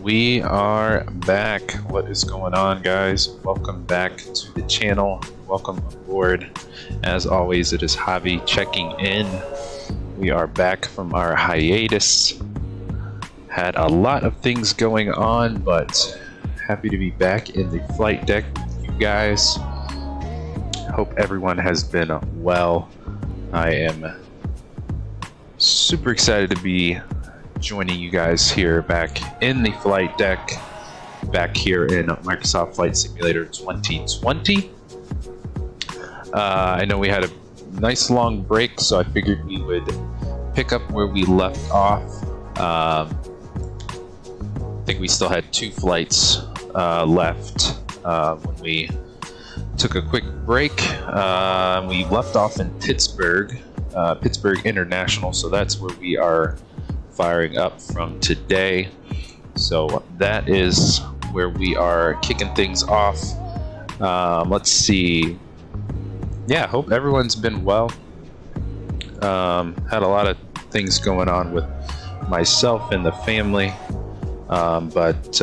We are back. What is going on, guys? Welcome back to the channel. Welcome aboard. As always, it is Javi checking in. We are back from our hiatus. Had a lot of things going on, but happy to be back in the flight deck with you guys. Hope everyone has been well. I am super excited to be joining you guys here back in the flight deck, back here in Microsoft Flight Simulator 2020. I know we had a nice long break, so I figured we would pick up where we left off. I think we still had 2 flights left when we took a quick break. We left off in Pittsburgh International, so that's where we are firing up from today. So that is where we are kicking things off. Let's see. Yeah, hope everyone's been well. Had a lot of things going on with myself and the family, but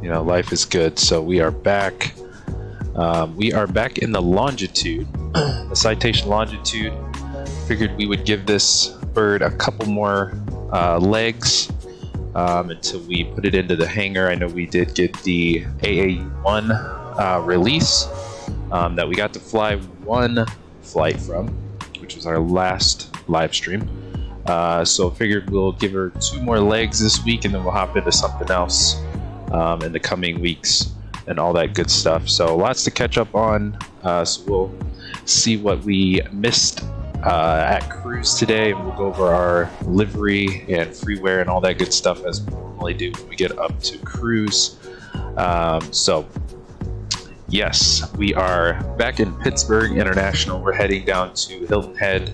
you know, life is good. So we are back. We are back in the Longitude, the Citation Longitude. Figured we would give this bird a couple more legs until we put it into the hangar. I know we did get the AAU1 release that we got to fly 1 flight from, which was our last live stream. So figured we'll give her 2 more legs this week, and then we'll hop into something else in the coming weeks and all that good stuff. So lots to catch up on. So we'll see what we missed at cruise today, and we'll go over our livery and freeware and all that good stuff as we normally do when we get up to cruise. So yes, we are back in Pittsburgh International. We're heading down to Hilton Head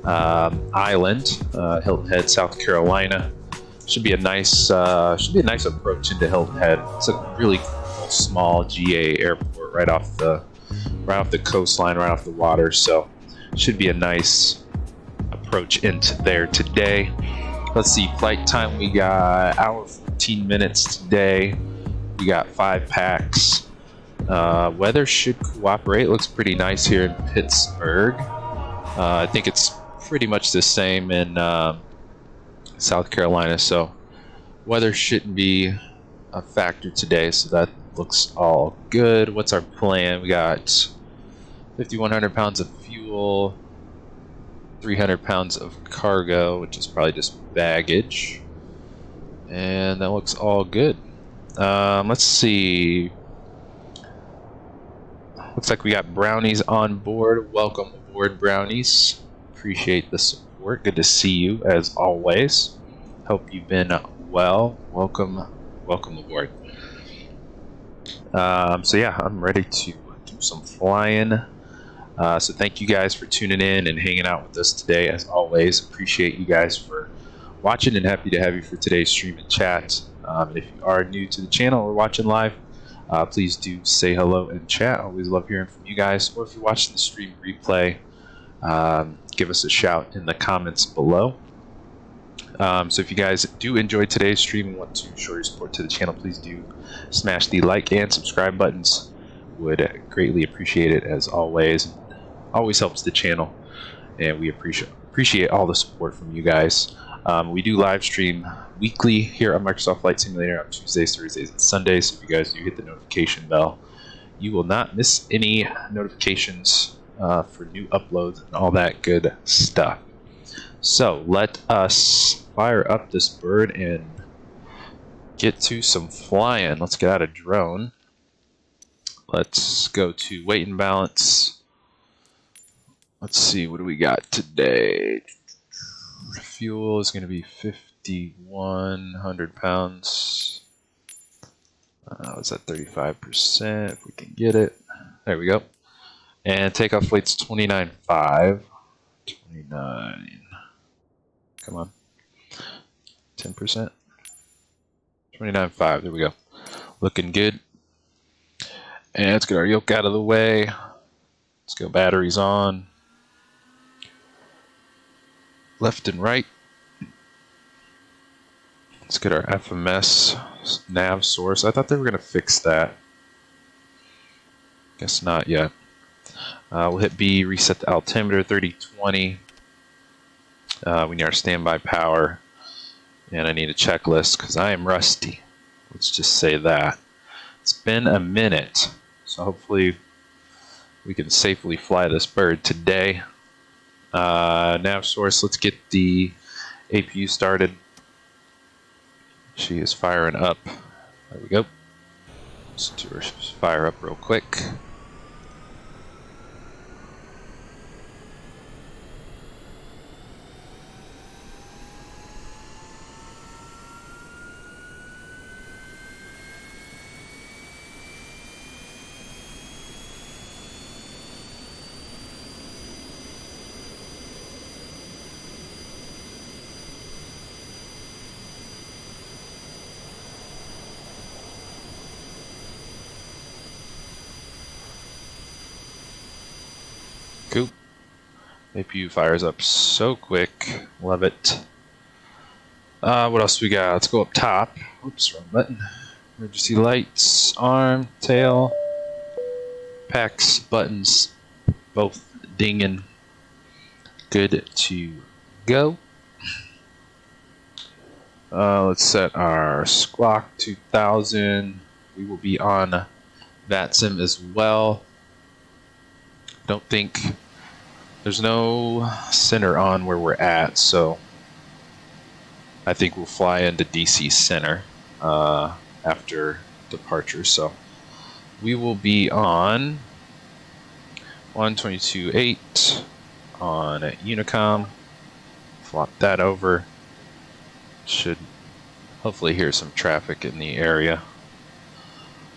Island, Hilton Head, South Carolina. Should be a nice approach into Hilton Head. It's a really cool, small GA airport right off the coastline, right off the water. So should be a nice approach into there today. Let's see, flight time, we got hour 15 minutes today. We got 5 packs. Weather should cooperate. Looks pretty nice here in Pittsburgh. I think it's pretty much the same in South Carolina, so weather shouldn't be a factor today, so that looks all good. What's our plan? We got 5,100 pounds of fuel, 300 pounds of cargo, which is probably just baggage, and that looks all good. Let's see. Looks like we got Brownies on board. Welcome aboard, Brownies. Appreciate the support. Good to see you as always. Hope you've been well. Welcome aboard. So yeah, I'm ready to do some flying. So thank you guys for tuning in and hanging out with us today. As always, appreciate you guys for watching, and happy to have you for today's stream and chat. And if you are new to the channel or watching live, please do say hello and chat. Always love hearing from you guys. Or if you're watching the stream replay, give us a shout in the comments below. So if you guys do enjoy today's stream and want to show your support to the channel, please do smash the like and subscribe buttons. Would greatly appreciate it, as always. Always helps the channel, and we appreciate all the support from you guys. We do live stream weekly here on Microsoft Flight Simulator on Tuesdays, Thursdays, and Sundays. So if you guys do hit the notification bell, you will not miss any notifications for new uploads and all that good stuff. So let us fire up this bird and get to some flying. Let's get out of drone. Let's go to weight and balance. Let's see, what do we got today? Fuel is going to be 5,100 pounds. It's at 35% if we can get it. There we go. And takeoff weight's 29.5. 29. Come on. 10%. 29.5. There we go. Looking good. And let's get our yoke out of the way. Let's go batteries on. Left and right. Let's get our FMS nav source. I thought they were going to fix that. Guess not yet. We'll hit B, reset the altimeter, 3020. We need our standby power. And I need a checklist because I am rusty. Let's just say that. It's been a minute. So hopefully we can safely fly this bird today. Nav source, let's get the APU started. She is firing up. There we go. Let's do her fire up real quick. Cool. APU fires up so quick. Love it. What else we got? Let's go up top. Oops, wrong button. Emergency lights, arm, tail, packs, buttons, both dinging. Good to go. Let's set our squawk 2000. We will be on Vatsim as well. Don't think there's no center on where we're at, so I think we'll fly into DC center after departure. So we will be on 122.8 on Unicom. Flop that over. Should hopefully hear some traffic in the area.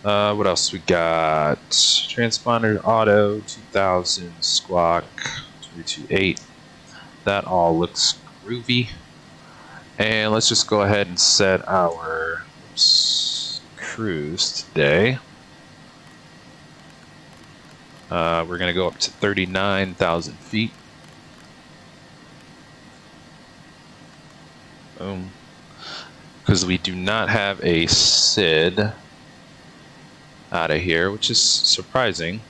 What else we got? Transponder auto 2000 squawk 228. That all looks groovy. And let's just go ahead and set our cruise today. We're going to go up to 39,000 feet. Boom. Because we do not have a SID out of here, which is surprising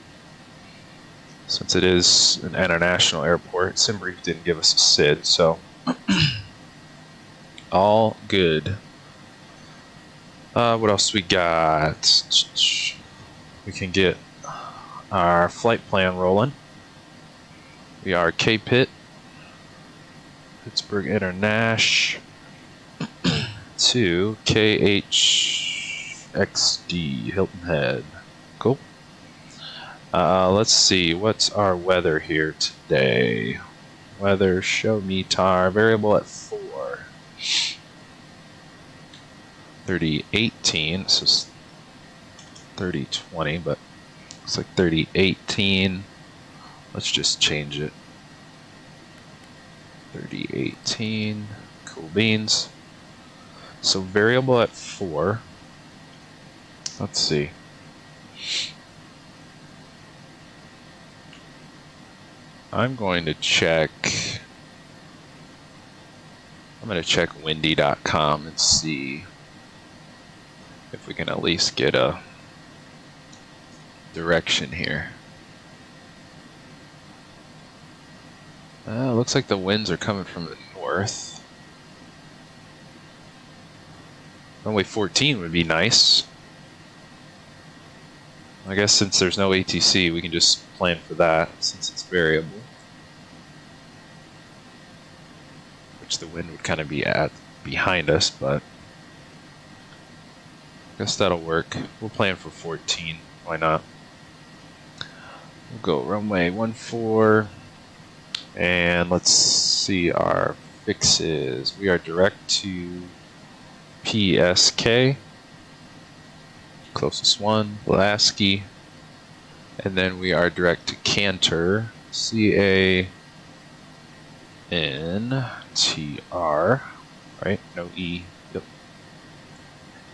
since it is an international airport. SimBrief didn't give us a SID, so all good. What else we got? We can get our flight plan rolling. We are KPIT, Pittsburgh International, to KHXD, Hilton Head. Cool. Let's see, what's our weather here today? Weather, show me tar, variable at 4. 3018, this is 3020, but looks like 3018. Let's just change it. 3018, cool beans. So variable at 4. Let's see. I'm going to check. I'm going to check windy.com and see if we can at least get a direction here. Looks like the winds are coming from the north. Runway 14 would be nice. I guess since there's no ATC, we can just plan for that since it's variable. Which the wind would kind of be at behind us, but I guess that'll work. We'll plan for 14. Why not? We'll go runway 14. And let's see our fixes. We are direct to PSK, closest one, Lasky, and then we are direct to CANTR, CANTR, right? No E. Yep.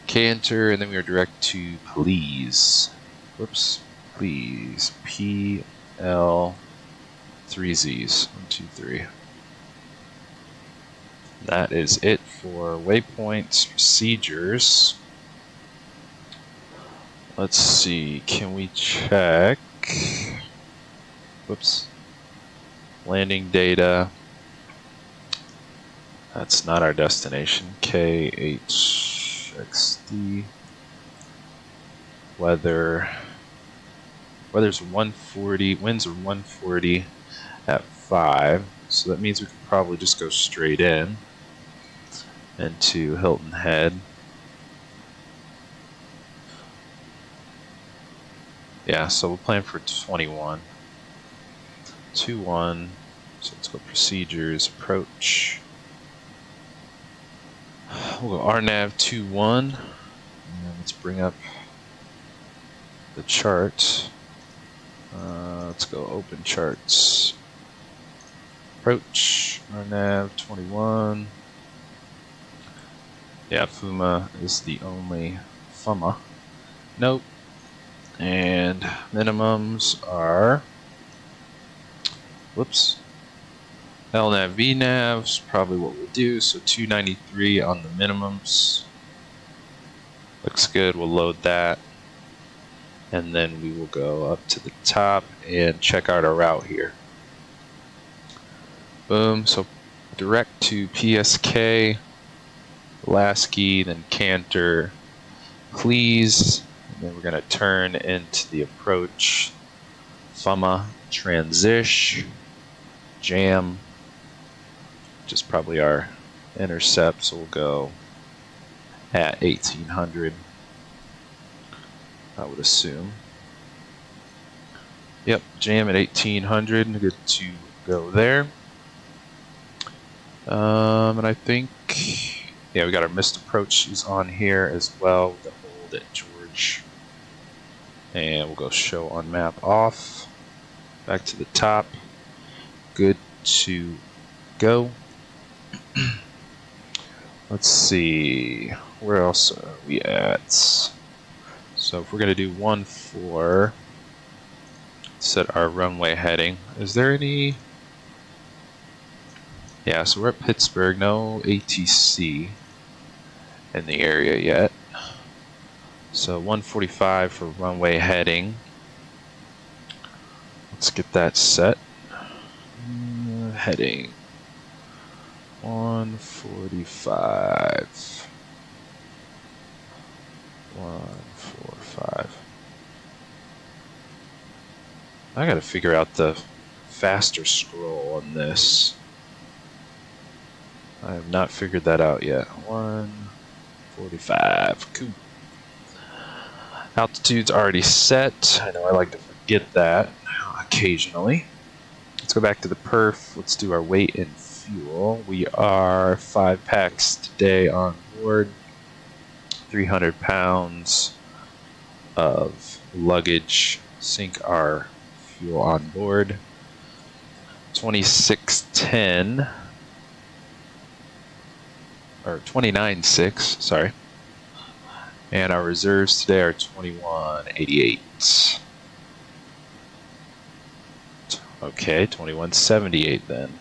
CANTR, and then we are direct to Please. Whoops. Please. PL. 3 Z's. 1, 2, 3. That is it for waypoints, procedures. Let's see, can we check? Whoops. Landing data. That's not our destination. KHXD. Weather. Weather's 140. Winds are 140 at 5. So that means we could probably just go straight in into Hilton Head. Yeah, so we'll plan for 21. 2-1. So let's go procedures, approach. We'll go RNAV 2-1. And let's bring up the chart. Let's go open charts. Approach, RNAV 21. Yeah, FUMA is the only FUMA. Nope. And minimums are, whoops, LNAV VNAV's probably what we'll do. So 293 on the minimums. Looks good. We'll load that. And then we will go up to the top and check out our route here. Boom. So direct to PSK, Lasky, then Cantor, please. And then we're going to turn into the approach, FUMA, transish, jam, which is probably our intercept. So we'll go at 1800, I would assume. Yep, jam at 1800, good to go there. And I think, yeah, we got our missed approaches on here as well with the hold at George. And we'll go show on map off. Back to the top. Good to go. Let's see, where else are we at? So if we're going to do 1-4, set our runway heading. Is there any? Yeah, so we're at Pittsburgh, no ATC in the area yet. So 145 for runway heading. Let's get that set. Heading 145. 145. I gotta figure out the faster scroll on this. I have not figured that out yet. 145. Cool. Altitude's already set. I know I like to forget that occasionally. Let's go back to the perf. Let's do our weight and fuel. We are 5 packs today on board. 300 pounds of luggage. Sink our fuel on board. 2610. Or 29.6, sorry. And our reserves today are 21.88. Okay, 21.78 then.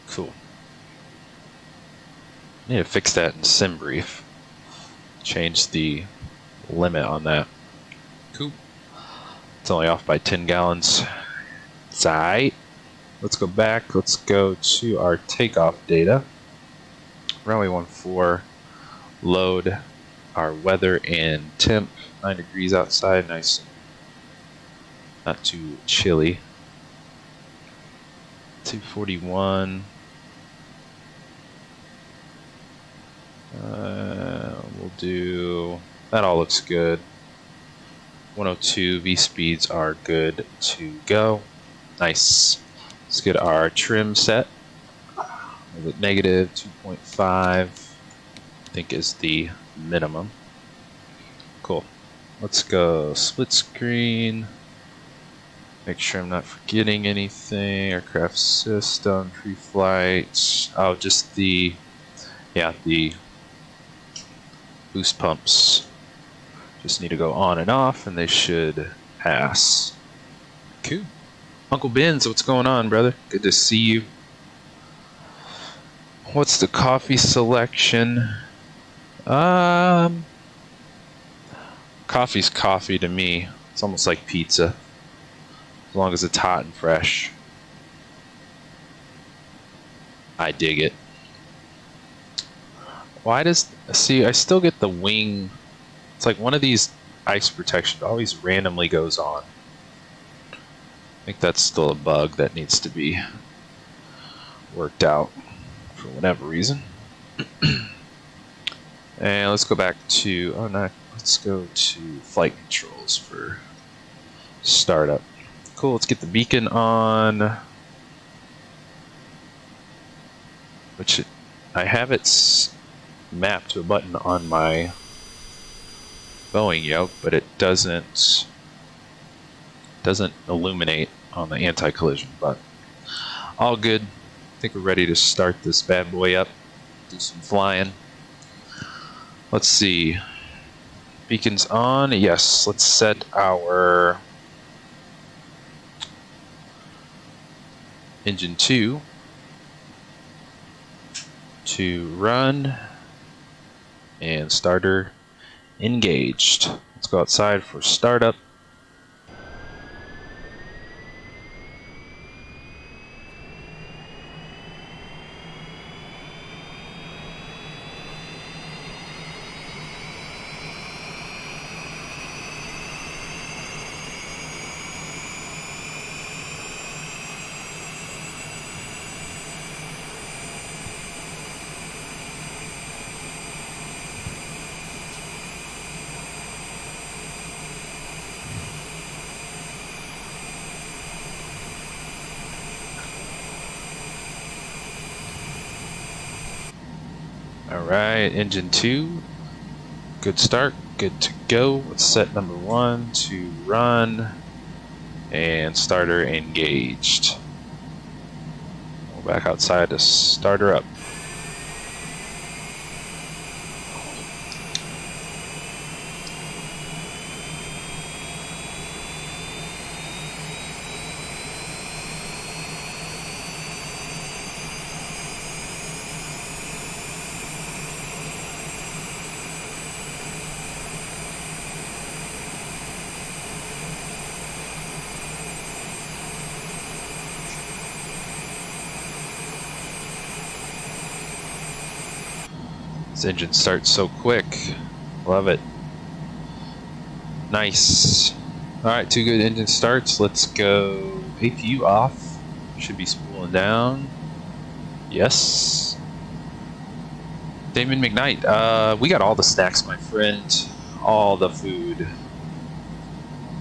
Cool. I need to fix that in SimBrief. Change the limit on that. Cool. It's only off by 10 gallons. It's alright. Let's go back. Let's go to our takeoff data. Runway 14. Load our weather and temp. 9 degrees outside. Nice. Not too chilly. 241. We'll do. That all looks good. 102 V speeds are good to go. Nice. Let's get our trim set. Negative 2.5, I think, is the minimum. Cool. Let's go split screen. Make sure I'm not forgetting anything. Aircraft system, pre-flight. Oh, just the, yeah, the boost pumps. Just need to go on and off, and they should pass. Cool. Uncle Benz, what's going on, brother? Good to see you. What's the coffee selection? Coffee's coffee to me. It's almost like pizza, as long as it's hot and fresh. I dig it. Why does... See, I still get the wing. It's like one of these ice protection always randomly goes on. I think that's still a bug that needs to be worked out for whatever reason. And let's go back to... Oh, no. Let's go to flight controls for startup. Cool, let's get the beacon on. Which I have it mapped to a button on my Boeing Yoke, but it doesn't illuminate on the anti-collision button. All good. I think we're ready to start this bad boy up. Do some flying. Let's see. Beacon's on. Yes, let's set our engine 2 to run and starter engaged. Let's go outside for startup. Alright, engine 2, good start, good to go. Let's set number 1 to run and starter engaged. We'll back outside to start her up. This engine starts so quick. Love it. Nice. Alright, 2 good engine starts. Let's go APU off. Should be spooling down. Yes. Damon McKnight, we got all the snacks, my friend. All the food.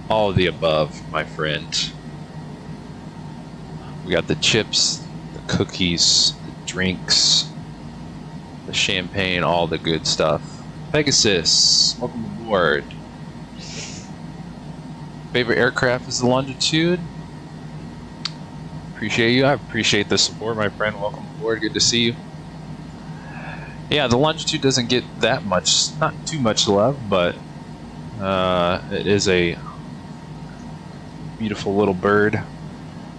All of the above, my friend. We got the chips, the cookies, the drinks, the champagne, all the good stuff. Pegasus, welcome aboard. Favorite aircraft is the Longitude. Appreciate you. I appreciate the support, my friend. Welcome aboard. Good to see you. Yeah, the Longitude doesn't get that much, not too much love, but it is a beautiful little bird,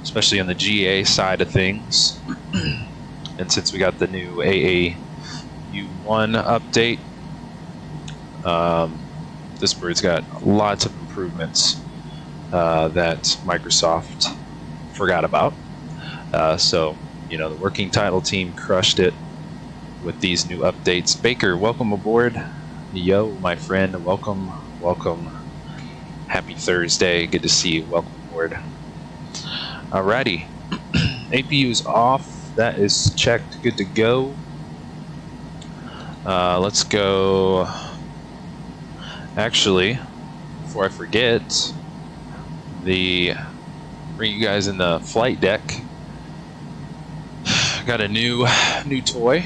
especially on the GA side of things. And since we got the new AAU1 update, this bird's got lots of improvements that Microsoft forgot about. So, you know, the working title team crushed it with these new updates. Baker, welcome aboard. Yo, my friend, welcome, welcome. Happy Thursday. Good to see you. Welcome aboard. Alrighty. APU is off. That is checked. Good to go. Let's go. Actually, before I forget, bring you guys in the flight deck. Got a new toy.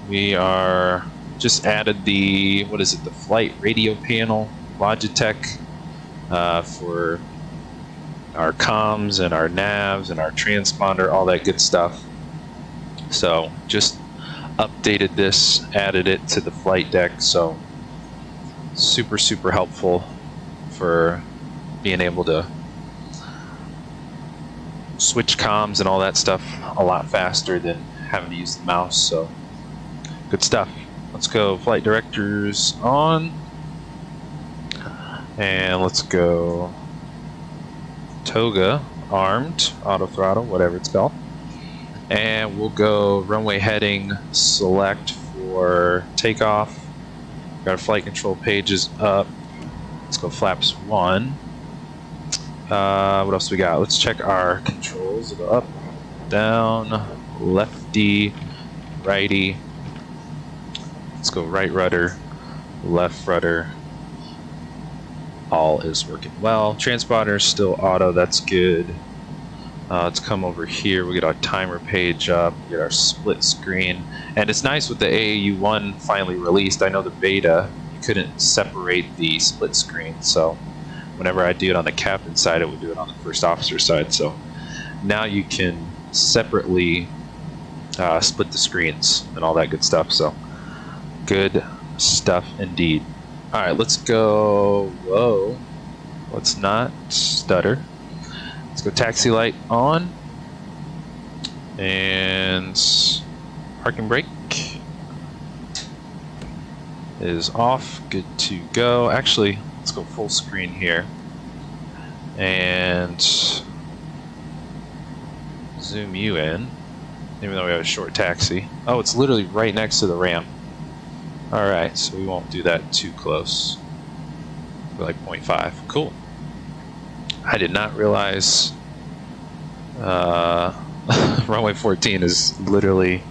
We are just added the, what is it, the flight radio panel, Logitech, for our comms and our navs and our transponder, all that good stuff. So just updated this, added it to the flight deck. So super helpful for being able to switch comms and all that stuff a lot faster than having to use the mouse. So good stuff. Let's go flight directors on, and let's go toga armed, auto throttle, whatever it's called, and we'll go runway heading select for takeoff. Got our flight control pages up. Let's go flaps 1. What else we got? Let's check our controls. We'll go up, down, lefty, righty. Let's go right rudder, left rudder. All is working well. Transponder is still auto, that's good. Let's come over here. We get our timer page up, get our split screen. And it's nice with the AAU1 finally released. I know the beta, you couldn't separate the split screen. So whenever I do it on the captain side, it would do it on the first officer side. So now you can separately split the screens and all that good stuff. So good stuff indeed. All right, let's go. Whoa, let's not stutter. Let's go taxi light on and parking brake is off. Good to go. Actually, let's go full screen here and zoom you in, even though we have a short taxi. Oh, it's literally right next to the ramp. All right, so we won't do that too close. We're like 0.5. Cool. I did not realize runway 14 is literally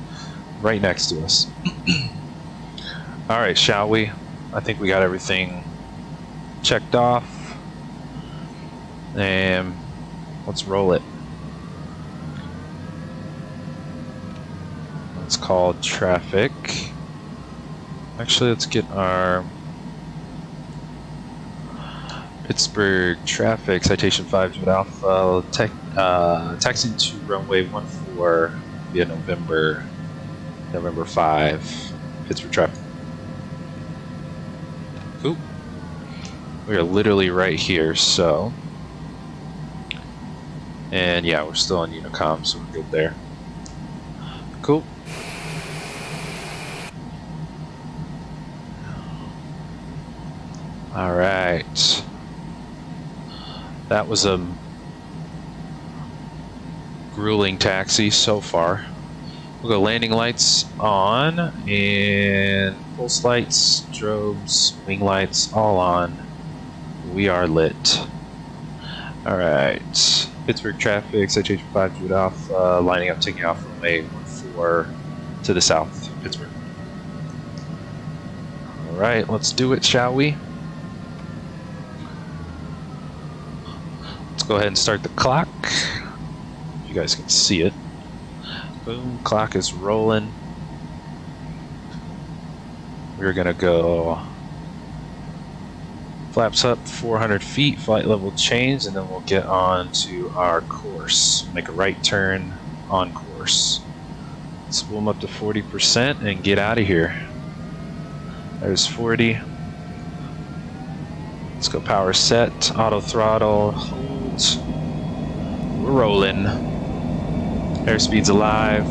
right next to us. All right, shall we? I think we got everything checked off, and let's roll it. It's called traffic. Actually, let's get our Pittsburgh traffic citation 5 Alpha taxiing to runway 14 via November 5 Pittsburgh traffic. Cool. We are literally right here, so, and yeah, we're still on Unicom, so we're good there. Cool. All right. That was a grueling taxi so far. We'll go landing lights on and pulse lights, strobes, wing lights, all on. We are lit. All right. Pittsburgh traffic, citation 5 Jude off, lining up, taking off from runway 14 to the south, Pittsburgh. All right, let's do it, shall we? Go ahead and start the clock. You guys can see it. Boom, clock is rolling. We're gonna go flaps up 400 feet, flight level change, and then we'll get on to our course. Make a right turn on course. Let's boom up to 40% and get out of here. There's 40. Let's go power set, auto throttle, hold. We're rolling. Airspeed's alive.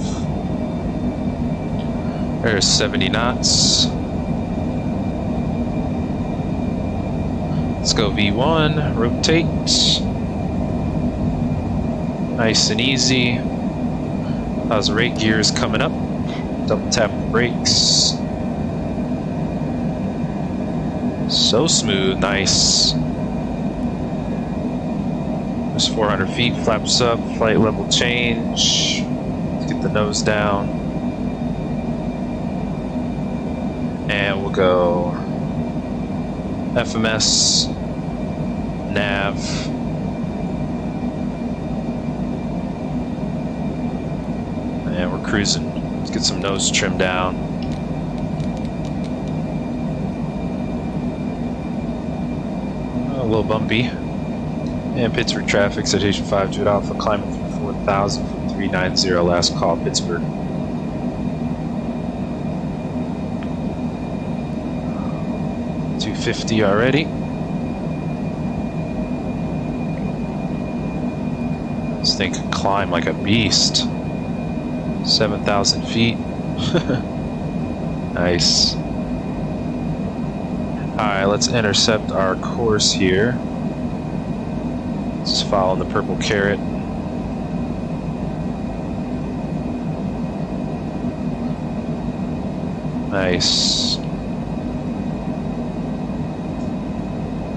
There's 70 knots. Let's go V1, rotate. Nice and easy. How's the rate gears coming up? Double tap the brakes. So smooth, nice. There's 400 feet, flaps up, flight level change. Let's get the nose down. And we'll go FMS, nav. And we're cruising. Let's get some nose trim down. A little bumpy. And Pittsburgh traffic, citation 5 Jude Alpha, climbing through 4,000 from 390, last call, Pittsburgh. $250 already. This thing can climb like a beast. 7,000 feet. Nice. Alright, let's intercept our course here. Just follow the purple carrot. Nice.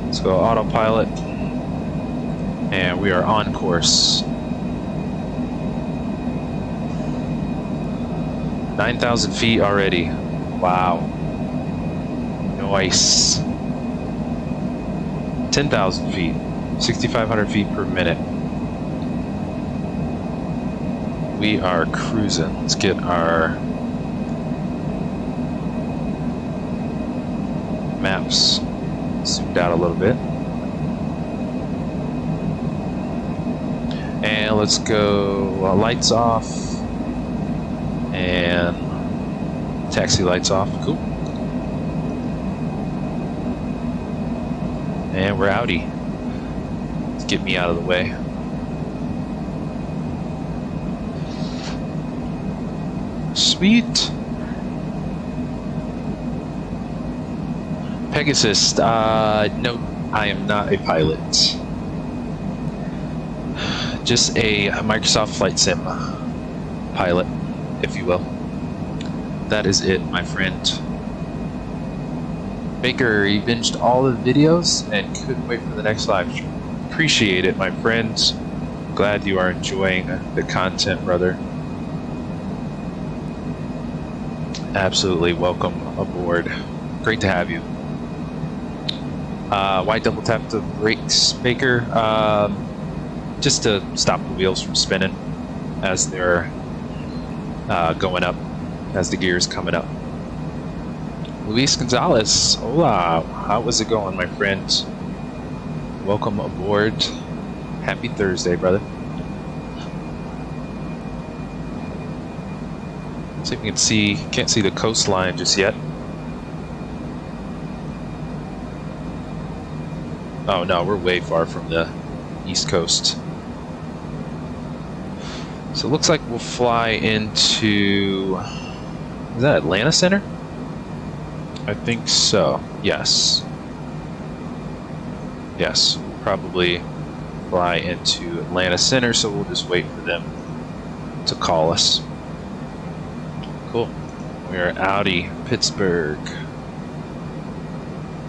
Let's go autopilot. And we are on course. 9,000 feet already. Wow. Nice. 10,000 feet. 6,500 feet per minute. We are cruising. Let's get our maps zoomed out a little bit. And let's go lights off. And taxi lights off. Cool. And we're outie. Let's get me out of the way. Sweet. Pegasus. No, I am not a pilot. Just a Microsoft Flight Sim pilot, if you will. That is it, my friend. Baker, you binged all the videos and couldn't wait for the next live stream. Appreciate it, my friends. Glad you are enjoying the content, brother. Absolutely welcome aboard. Great to have you. Why double tap the brakes, Baker? Just to stop the wheels from spinning as they're going up, as the gear is coming up. Luis Gonzalez, hola. How is it going, my friend? Welcome aboard. Happy Thursday, brother. See if we can see, can't see the coastline just yet. Oh no, we're way far from the East Coast. So it looks like we'll fly into, is that Atlanta Center? I think so, yes. Yes, we'll probably fly into Atlanta Center, so we'll just wait for them to call us. Cool. We are outie, Pittsburgh.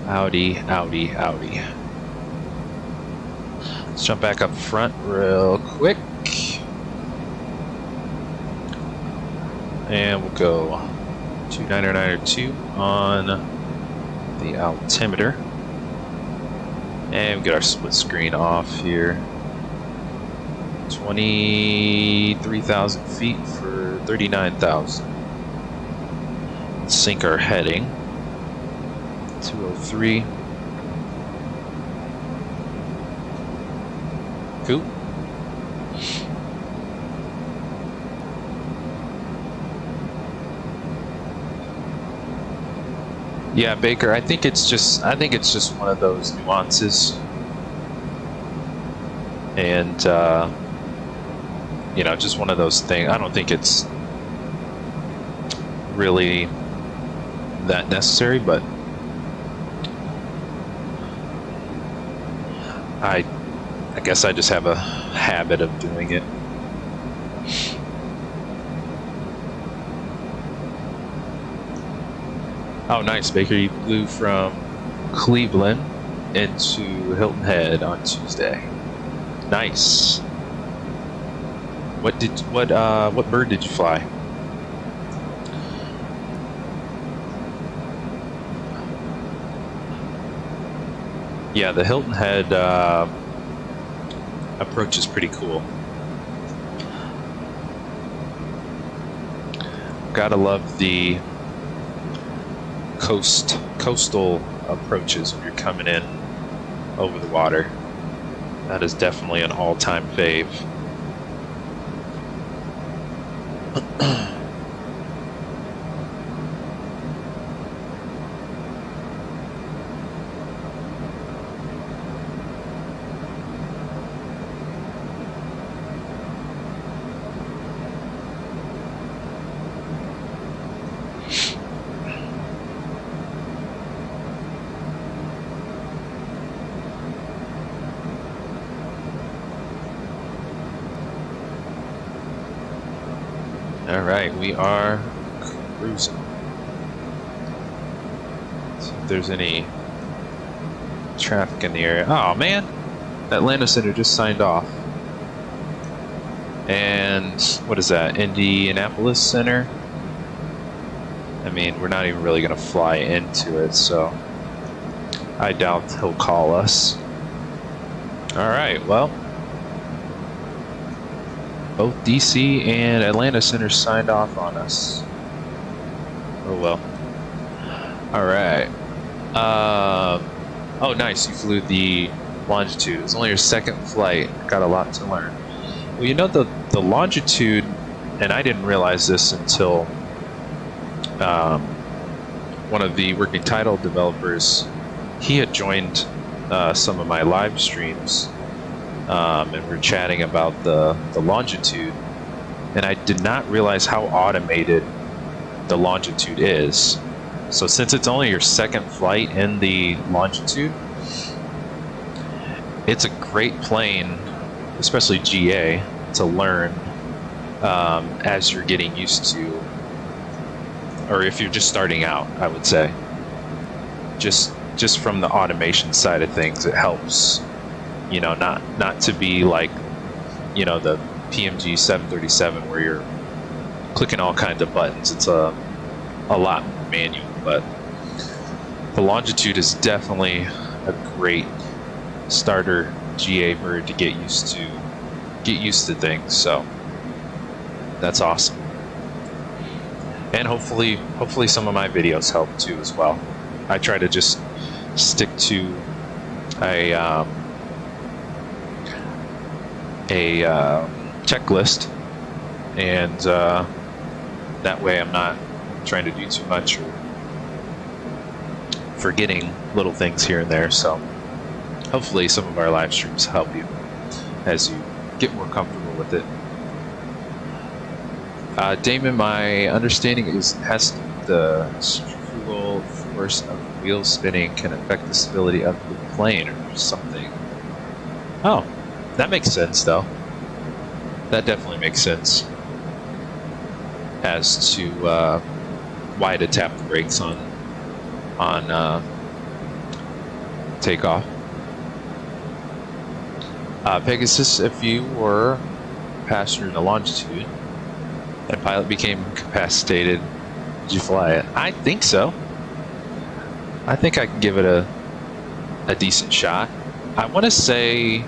Outie, outie, outie. Let's jump back up front real quick. And we'll go 2992 on the altimeter. And we get our split screen off here. 23,000 feet for 39,000. Let's sync our heading. 203. Cool. Yeah, Baker, I think it's just one of those nuances. And you know, just one of those things. I don't think it's really that necessary, but I guess I just have a habit of doing it. Oh, nice, Baker. You flew from Cleveland into Hilton Head on Tuesday. Nice. What bird did you fly? Yeah, the Hilton Head approach is pretty cool. Gotta love the coastal approaches when you're coming in over the water. That is definitely an all-time fave. All right, we are cruising. See if there's any traffic in the area. Oh man, Atlanta Center just signed off. And what is that? Indianapolis Center? I mean, we're not even really going to fly into it, so I doubt he'll call us. All right, well, both DC and Atlanta Center signed off on us. Oh well. All right. Oh, nice. You flew the Longitude. It's only your second flight. Got a lot to learn. Well, you know, the Longitude, and I didn't realize this until one of the working title developers, he had joined some of my live streams, and we're chatting about the Longitude, and I did not realize how automated the Longitude is. So since it's only your second flight in the Longitude, it's a great plane, especially GA, to learn as you're getting used to, or if you're just starting out, I would say. Just from the automation side of things, it helps, you know, not to be like, you know, the PMG 737 where you're clicking all kinds of buttons. It's a lot more manual, but the Longitude is definitely a great starter GA bird to get used to things. So that's awesome, and hopefully some of my videos help too as well. I try to just stick to a checklist, and that way I'm not trying to do too much or forgetting little things here and there. So hopefully some of our live streams help you as you get more comfortable with it. Damon, my understanding is the centrifugal force of the wheels spinning can affect the stability of the plane or something. Oh, that makes sense though. That definitely makes sense as to why to tap the brakes on takeoff. Pegasus, if you were a passenger in the Longitude and pilot became incapacitated, did you fly it? I think so. I think I can give it a decent shot. I want to say,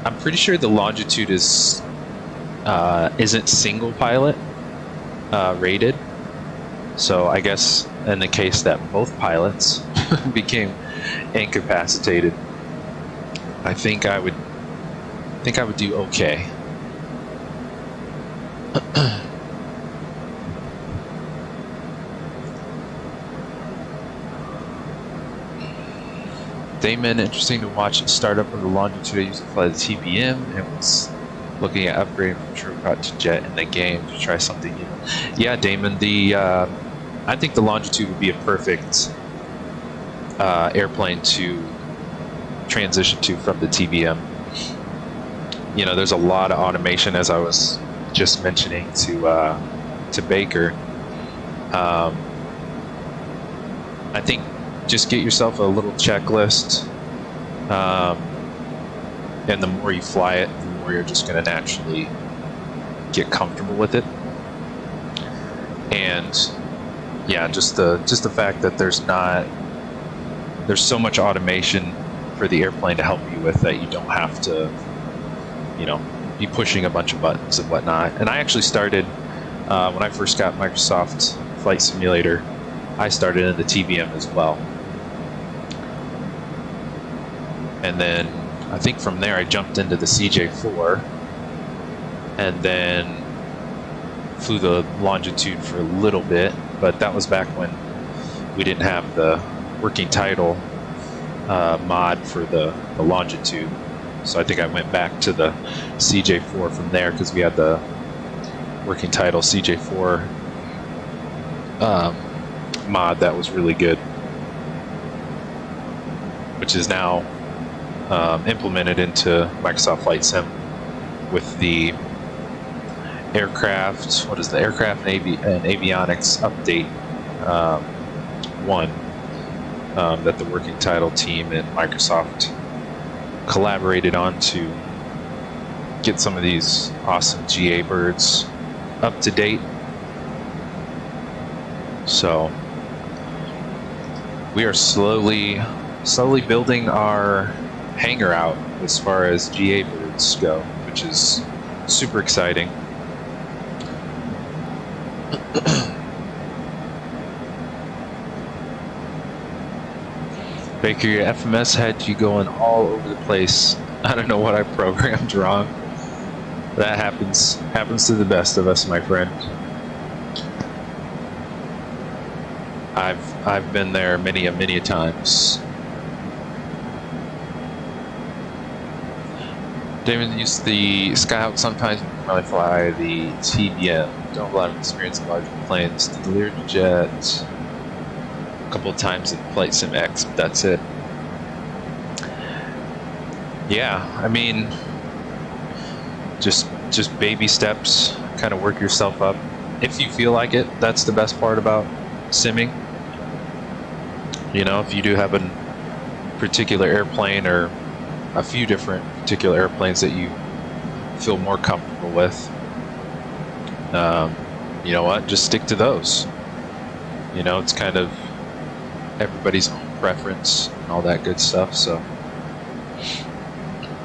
I'm pretty sure the Longitude isn't single pilot rated. So I guess in the case that both pilots became incapacitated, I think I would do okay. Damon, interesting to watch the startup of the Longitude. I used to fly the TBM and was looking at upgrading from turboprop to jet in the game to try something new. Yeah, Damon, I think the Longitude would be a perfect airplane to transition to from the TBM. You know, there's a lot of automation, as I was just mentioning to Baker. I think just get yourself a little checklist, and the more you fly it, the more you're just going to naturally get comfortable with it. And yeah, just the fact that there's so much automation for the airplane to help you with that you don't have to, you know, be pushing a bunch of buttons and whatnot. And I actually started when I first got Microsoft Flight Simulator, I started in the TBM as well. And then I think from there I jumped into the CJ4 and then flew the Longitude for a little bit, but that was back when we didn't have the working title mod for the Longitude. So I think I went back to the CJ4 from there because we had the working title CJ4 mod that was really good, which is now implemented into Microsoft Flight Sim with the aircraft, what is the Aircraft and Avionics update 1 that the working title team and Microsoft collaborated on to get some of these awesome GA birds up to date. So we are slowly building our hangar out as far as GA birds go, which is super exciting. Baker, your FMS had you going all over the place. I don't know what I programmed wrong. That happens to the best of us, my friend. I've been there many a times. David used the Skyhawk sometimes really fly the TBM. Don't have a lot of experience in larger planes. The Learjet a couple of times in Flight Sim X, but that's it. Yeah, I mean, just baby steps, kind of work yourself up. If you feel like it, that's the best part about simming. You know, if you do have a particular airplane or a few different particular airplanes that you feel more comfortable with, you know what, just stick to those. You know, it's kind of everybody's own preference and all that good stuff. So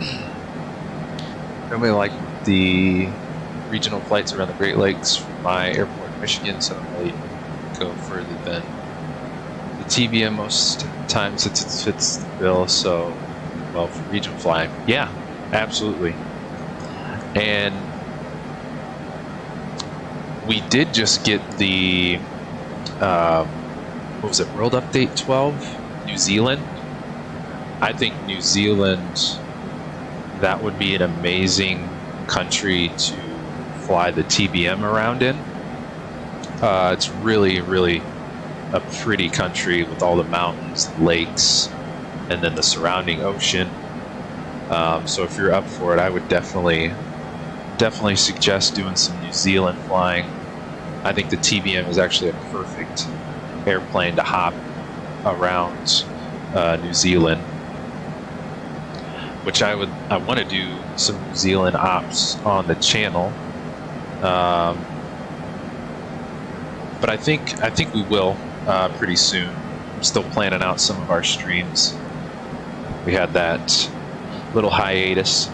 I really like the regional flights around the Great Lakes from my airport in Michigan, so I don't really go further than the TBM most times it fits the bill. So, well, for regional flying, yeah, absolutely. And we did just get the what was it, World Update 12, New Zealand. I think New Zealand, that would be an amazing country to fly the TBM around in. It's really a pretty country with all the mountains, lakes, and then the surrounding ocean. So if you're up for it, I would definitely suggest doing some New Zealand flying. I think the TBM is actually a perfect airplane to hop around New Zealand, which I want to do some New Zealand ops on the channel, but I think we will pretty soon. I'm still planning out some of our streams. We had that little hiatus,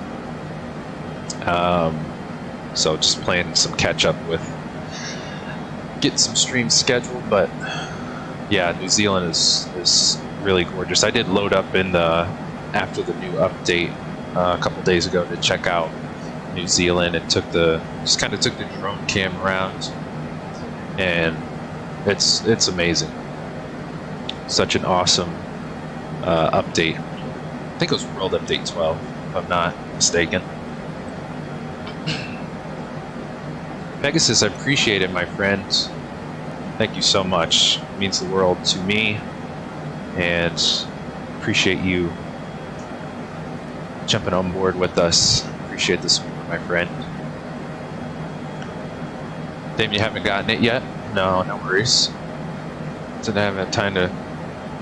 so just playing some catch up with getting some streams scheduled. But yeah, New Zealand is really gorgeous. I did load up in the after the new update a couple days ago to check out New Zealand, and just kind of took the drone cam around, and it's amazing. Such an awesome update. I think it was World Update 12, if I'm not mistaken. Pegasus, I appreciate it, my friend. Thank you so much. It means the world to me, and appreciate you jumping on board with us. Appreciate the support, my friend. Damn, you haven't gotten it yet? No worries. Didn't have enough time to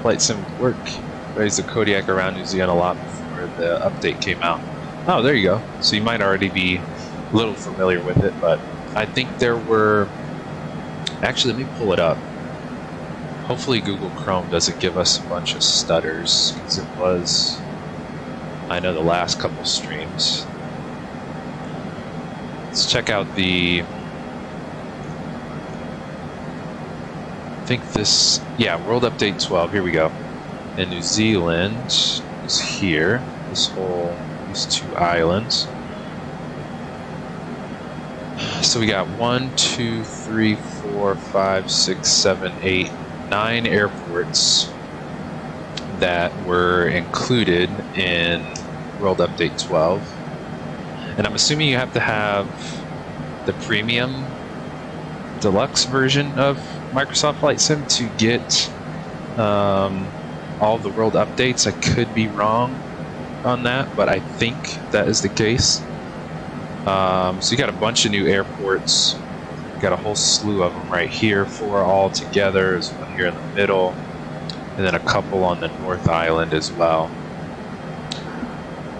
flight sim work. Raised the Kodiak around New Zealand a lot before the update came out. Oh, there you go. So you might already be a little familiar with it, but I think there were... Actually, let me pull it up. Hopefully Google Chrome doesn't give us a bunch of stutters, because it was... I know the last couple streams. Let's check out the... I think this... Yeah, World Update 12. Here we go. And New Zealand is here. These two islands. So we got 1, 2, 3, 4, 5, 6, 7, 8, 9 airports that were included in World Update 12. And I'm assuming you have to have the premium deluxe version of Microsoft Flight Sim to get all the world updates. I could be wrong on that, but I think that is the case. So you got a bunch of new airports. You got a whole slew of them right here, 4 all together. There's one here in the middle, and then a couple on the North Island as well.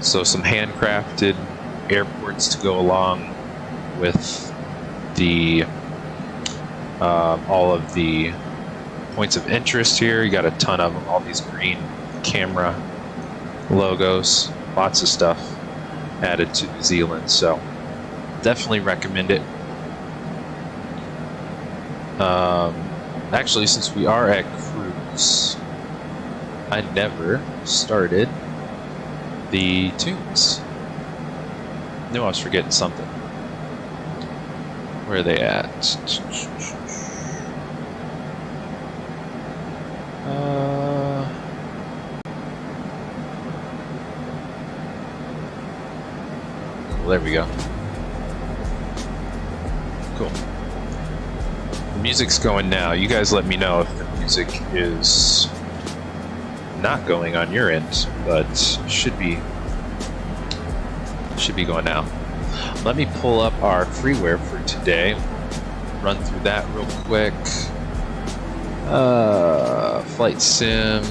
So some handcrafted airports to go along with the all of the points of interest here. You got a ton of them, all these green camera logos, lots of stuff added to New Zealand, so definitely recommend it. Actually, since we are at cruise, I never started the tunes. Knew I was forgetting something. Where are they at? Well, there we go. Cool. The music's going now. You guys let me know if the music is not going on your end, but should be going now. Let me pull up our freeware for today. Run through that real quick. Flight sim.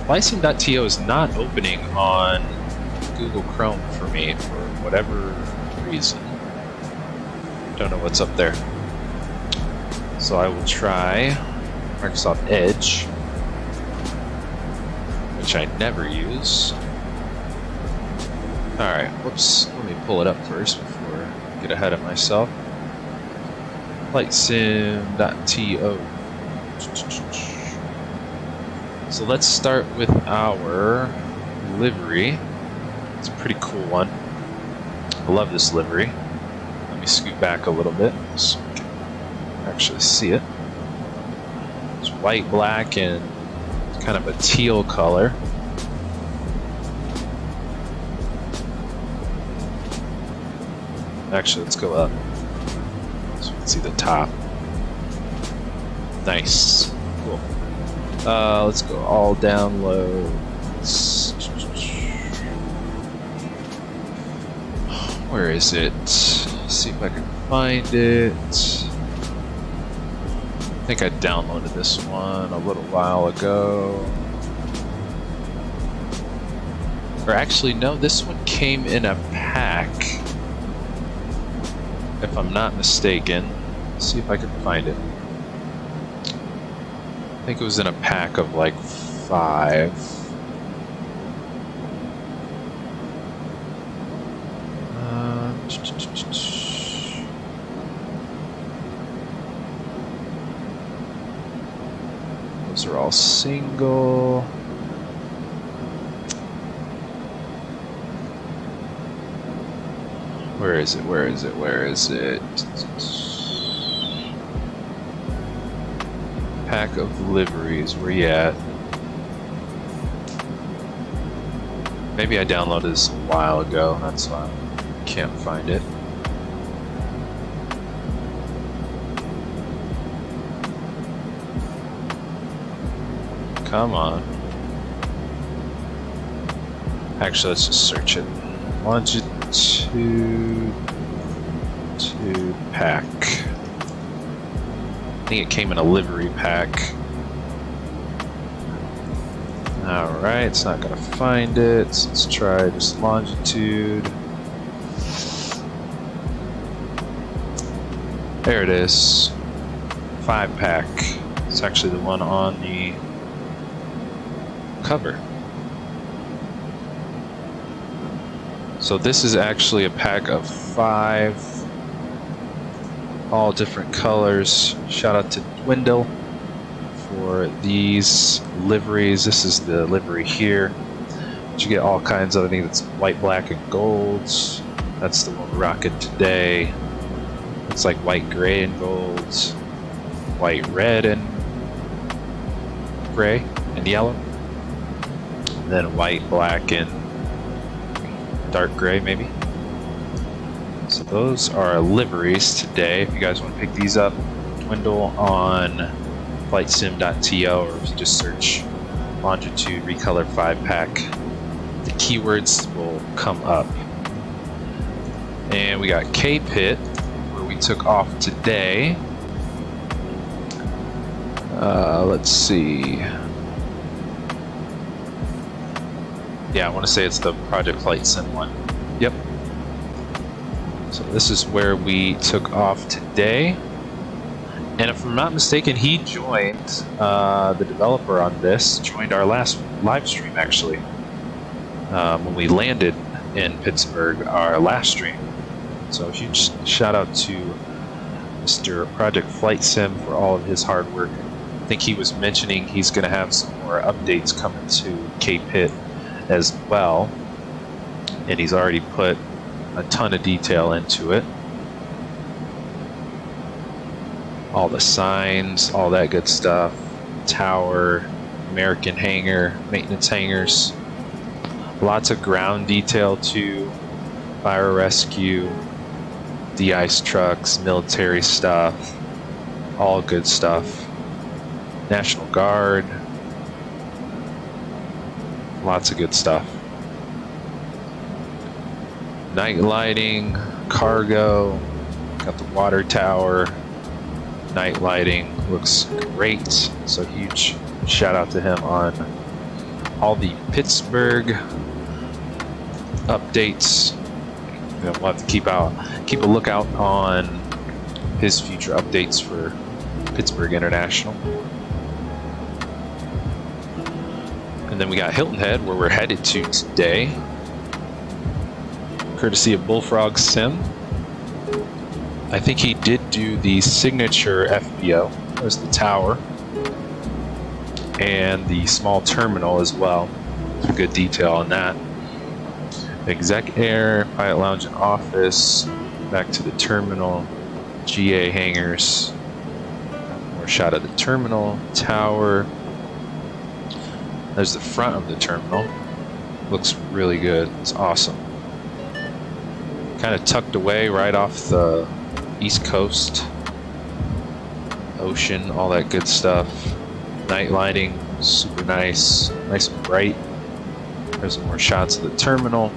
FlightSim.to is not opening on Google Chrome for me for whatever reason. Don't know what's up there. So I will try Microsoft Edge, which I never use. Alright, whoops. Let me pull it up first before I get ahead of myself. FlightSim.to. So let's start with our livery. It's a pretty cool one. I love this livery. Let me scoot back a little bit so we can actually see it. It's white, black, and kind of a teal color. Actually, let's go up so we can see the top. Nice. Cool. Let's go all down low. Where is it? See if I can find it. I think I downloaded this one a little while ago. Or actually, no, this one came in a pack, if I'm not mistaken. Let's see if I can find it. I think it was in a pack of like 5. Those are all single. Where is it? Where is it? Where is it? Pack of liveries. Where you at? Maybe I downloaded this a while ago. That's why I can't find it. Come on. Actually, let's just search it. Longitude to pack. I think it came in a livery pack. Alright, it's not gonna find it. So let's try just longitude. There it is. 5-pack. It's actually the one on the cover. So this is actually a pack of 5, all different colors. Shout out to Dwindle for these liveries. This is the livery here. But you get all kinds of, I think it's white, black, and golds. That's the one we're rocking today. It's like white, gray, and golds. White, red, and gray, and yellow. And then white, black, and dark gray, maybe. So those are liveries today. If you guys want to pick these up, Dwindle on FlightSim.to, or if you just search Longitude Recolor 5-pack, the keywords will come up. And we got KPIT, where we took off today. Let's see. Yeah, I want to say it's the Project Flight Sim one. Yep. So this is where we took off today. And if I'm not mistaken, he joined, the developer on this, joined our last live stream actually. When we landed in Pittsburgh, our last stream. So a huge shout out to Mr. Project Flight Sim for all of his hard work. I think he was mentioning he's going to have some more updates coming to KPIT as well. And he's already put a ton of detail into it. All the signs, all that good stuff. Tower, American hangar, maintenance hangars. Lots of ground detail too. Fire rescue, de-ice trucks, military stuff. All good stuff. National Guard. Lots of good stuff. Night lighting, cargo, got the water tower, night lighting, looks great. So huge shout out to him on all the Pittsburgh updates. We'll have to keep a lookout on his future updates for Pittsburgh International. And then we got Hilton Head, where we're headed to today, courtesy of Bullfrog Sim. I think he did do the signature FBO. There's the tower and the small terminal as well. Some good detail on that. Exec Air, Pilot Lounge and Office, back to the terminal, GA hangars, more shot of the terminal, tower. There's the front of the terminal. Looks really good. It's awesome. Kind of tucked away right off the East Coast. Ocean, all that good stuff. Night lighting, super nice. Nice and bright. There's some more shots of the terminal.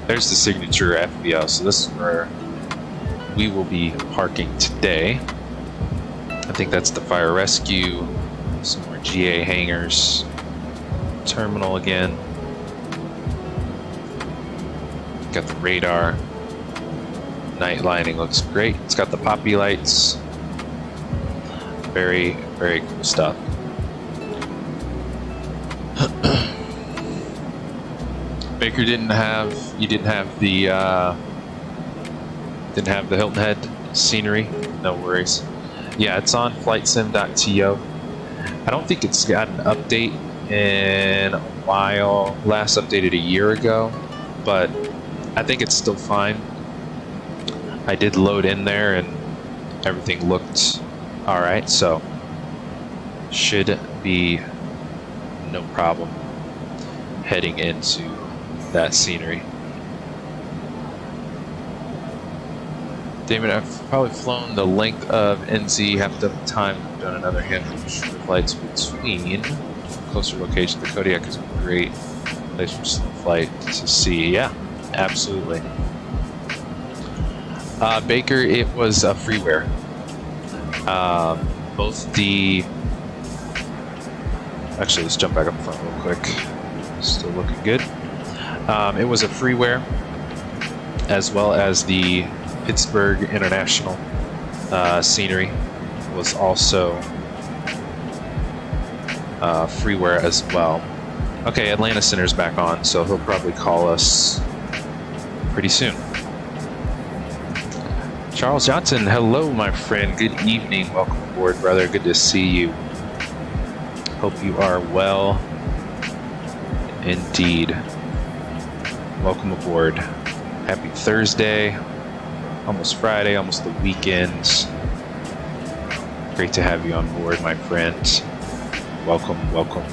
There's the signature FBO. So this is where we will be parking today. I think that's the fire rescue. Some more GA hangars. Terminal again. Got the radar. Night lighting looks great. It's got the poppy lights. Very, very cool stuff. Baker didn't have the Hilton Head scenery. No worries. Yeah, it's on flightsim.to. I don't think it's got an update in a while. Last updated a year ago, but I think it's still fine. I did load in there and everything looked alright, so should be no problem heading into that scenery. David, I've probably flown the length of NZ half the time. I've done another handful of short flights between closer locations. The Kodiak is a great place for slow flight to see. Yeah, absolutely. Baker, it was a freeware. Both the... Actually, let's jump back up front real quick. Still looking good. It was a freeware, as well as the Pittsburgh International scenery was also freeware as well. Okay, Atlanta Center's back on, so he'll probably call us pretty soon. Charles Johnson, hello, my friend. Good evening. Welcome aboard, brother. Good to see you. Hope you are well. Indeed. Welcome aboard. Happy Thursday. Almost Friday, almost the weekend. Great to have you on board, my friend. Welcome, welcome.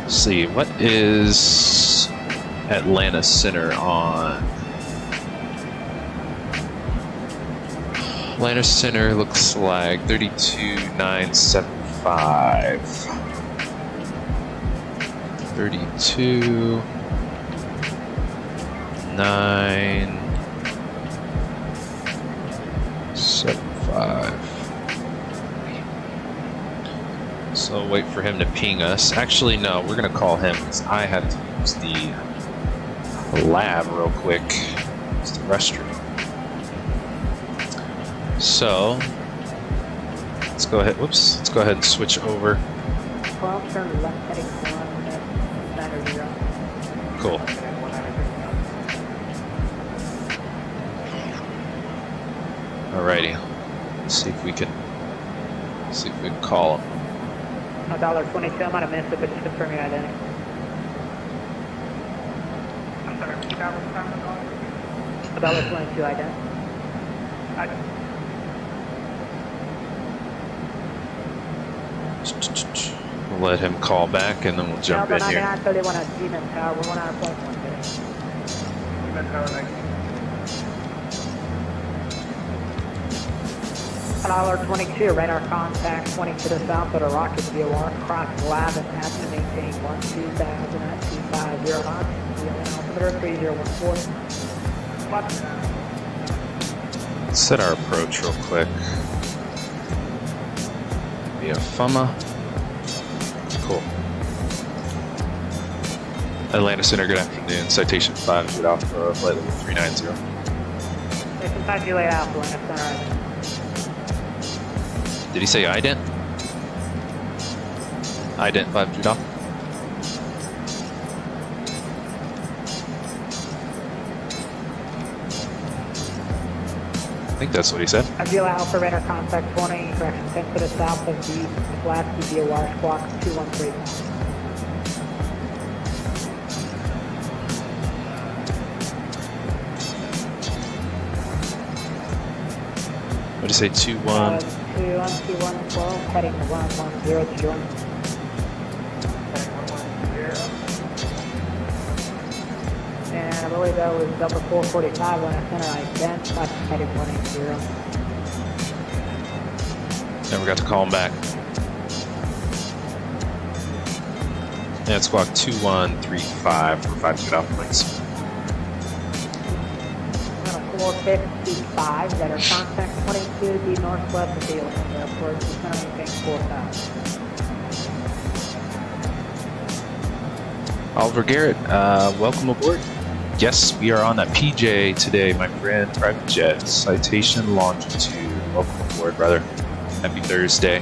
Let's see, what is Atlanta Center on? Atlanta Center looks like 32,975. 32,975. So wait for him to ping us. Actually, no, we're gonna call him because I had to use the lab real quick. It's the restroom. So let's go ahead. Whoops. Let's go ahead and switch over. 12, turn left heading 190. Cool. Alrighty. Let's see if we can call him. $1.22. I might have missed it, but just confirm your identity. I'm sorry. $1.22 identity. We'll let him call back and then we'll jump in here. 31 at Demon Tower. We're 1 hour point 1 minute. Demon Tower, $1.22. Radar contact 20 to the south at a rocket VOR. Cross lab and have to maintain 12,000 at 250 knots. Altimeter 3014. Let's set our approach real quick. Via FUMA. Cool. Atlanta Center, good afternoon. Citation 5, good Alpha, flight level 390. Sometimes you lay out Atlanta Center. Did he say ident? Ident 5, good Alpha. I think that's what he said. Avila Alpha radar contact 20, correction 10 to the south of the flat VOR squawk 213. What did he say, 2-1? 2-1-2-1-12, heading 110 to join. And I believe that was double 445 when I sent an ident, heading 180. Never got to call him back. Yeah, it's squawk 2135 for 5 good Alpha, please. 455 that are contact 22 the northwest of the Hilton Head Airport, descending 4,000. Oliver Garrett, welcome aboard. Yes, we are on that PJ today, my friend. Private jet, Citation Longitude. Welcome aboard, brother. Happy Thursday.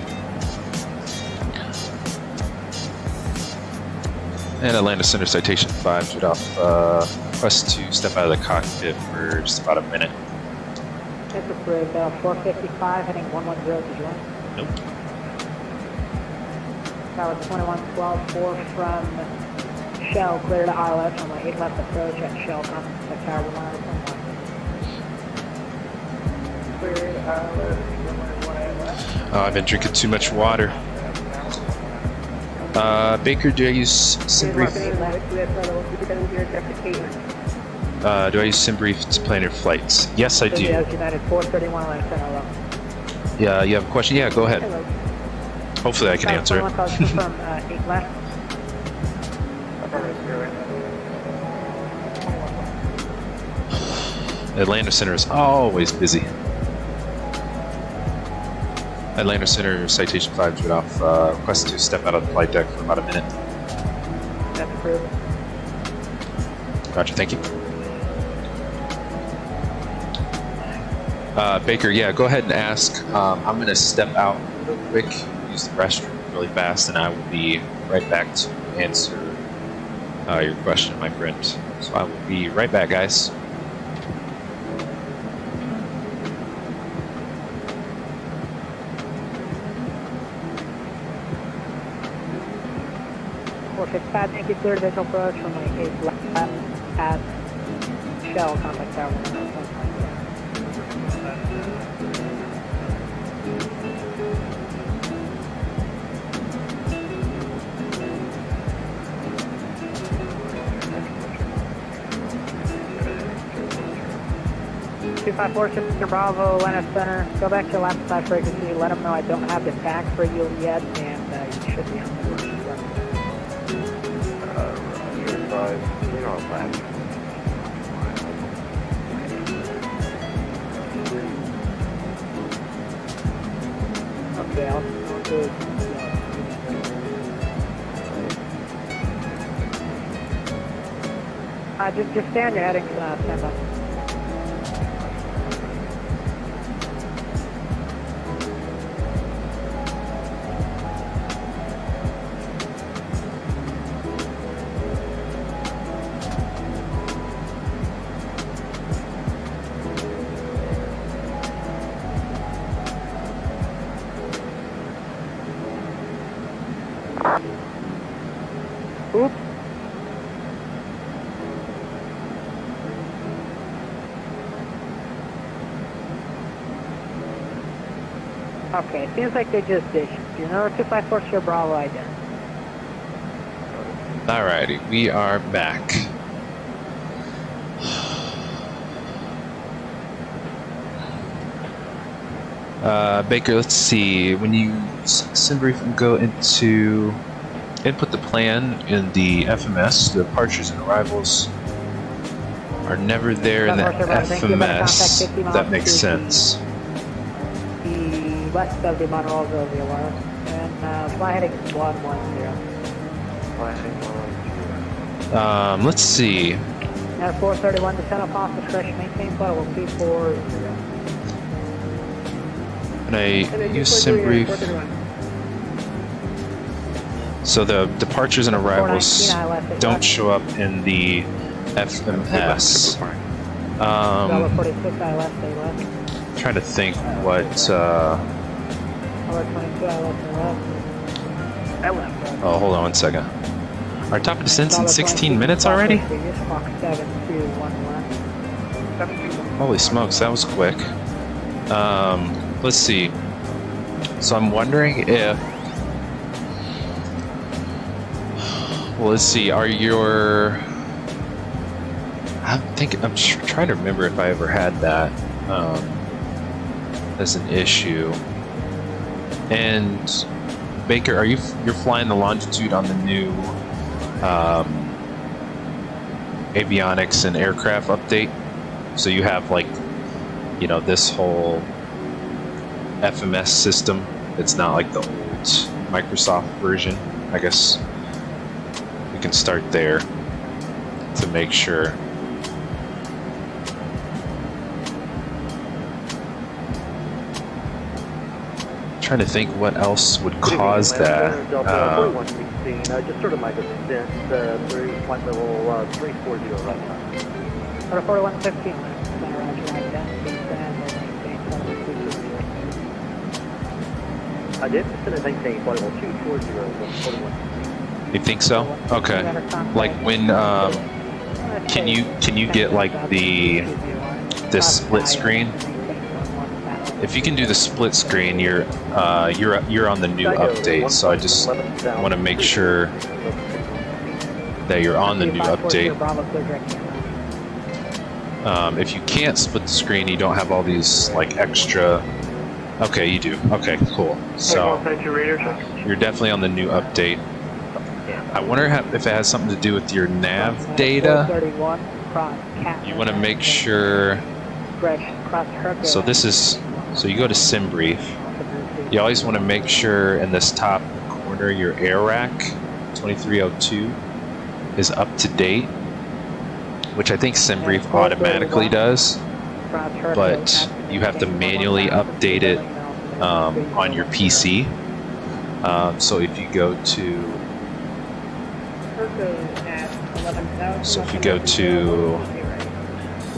And Atlanta Center Citation 5 should off. Request to step out of the cockpit for just about a minute. That's approved. 455 heading 110 to join. Nope. Tower 2112 from Shell, clear to ILS on my 8 left approach at Shell, contact Tower 111. Clear to ILS. Oh, I've been drinking too much water. Baker, do I use SimBrief? Do I use SimBrief to plan your flights? Yes, I do. United 431 Atlanta. Yeah, you have a question? Yeah, go ahead. Hello. Hopefully I can answer it. From 8 left. Atlanta Center is always busy. Atlanta Center Citation 5 should off. Request to step out of the flight deck for about a minute. That's approved. Roger, thank you. Baker, yeah, go ahead and ask. I'm going to step out real quick, use the restroom really fast, and I will be right back to answer your question, my friend. So I will be right back, guys. Pad, thank you, clear to visual approach from my 8 left at Shell, contact Tower 111. 254 Sister Bravo, Atlanta Center. Go back to your lap side frequency. Let them know I don't have the tax for you yet, and you should be on the board. Okay, I'll do it. Just stay on your heading, stand up. Oops. Okay, seems like they just ditched you. Number 254 Sierra Bravo identity. Alrighty, we are back. Baker, let's see. When you Simbrief and go into input the plan in the FMS, the departures and arrivals are never there in the FMS. That makes sense. The west of the Monroe will be aware. And fly heading 110. Let's see. At 431, descent off off discretion, maintain flight level 240. And I use Simbrief. So the departures and arrivals don't show up in the FMS. Trying to think what. Oh, hold on one second. Our top of descent's in 16 minutes already? Holy smokes, that was quick. Let's see. So I'm wondering if. Well, let's see. Are your? I'm trying to remember if I ever had that as an issue. And Baker, you're flying the Longitude on the new avionics and aircraft update? So you have this whole FMS system. It's not like the old Microsoft version. I guess we can start there to make sure. Trying to think what else would cause that. Just sort of my descent through flight level 340 right now. Order 4115. I did descend and maintain flight level 240. You think so? Okay. Like when can you get like this split screen? If you can do the split screen, you're on the new update. So I just want to make sure that you're on the new update. If you can't split the screen, you don't have all these like extra. Okay, you do. Okay, cool. So you're definitely on the new update. I wonder if it has something to do with your nav data. You want to make sure. So this is. So you go to Simbrief. You always want to make sure in this top corner your air rack 2302 is up to date, which I think Simbrief automatically does, but you have to manually update it on your PC. So if you go to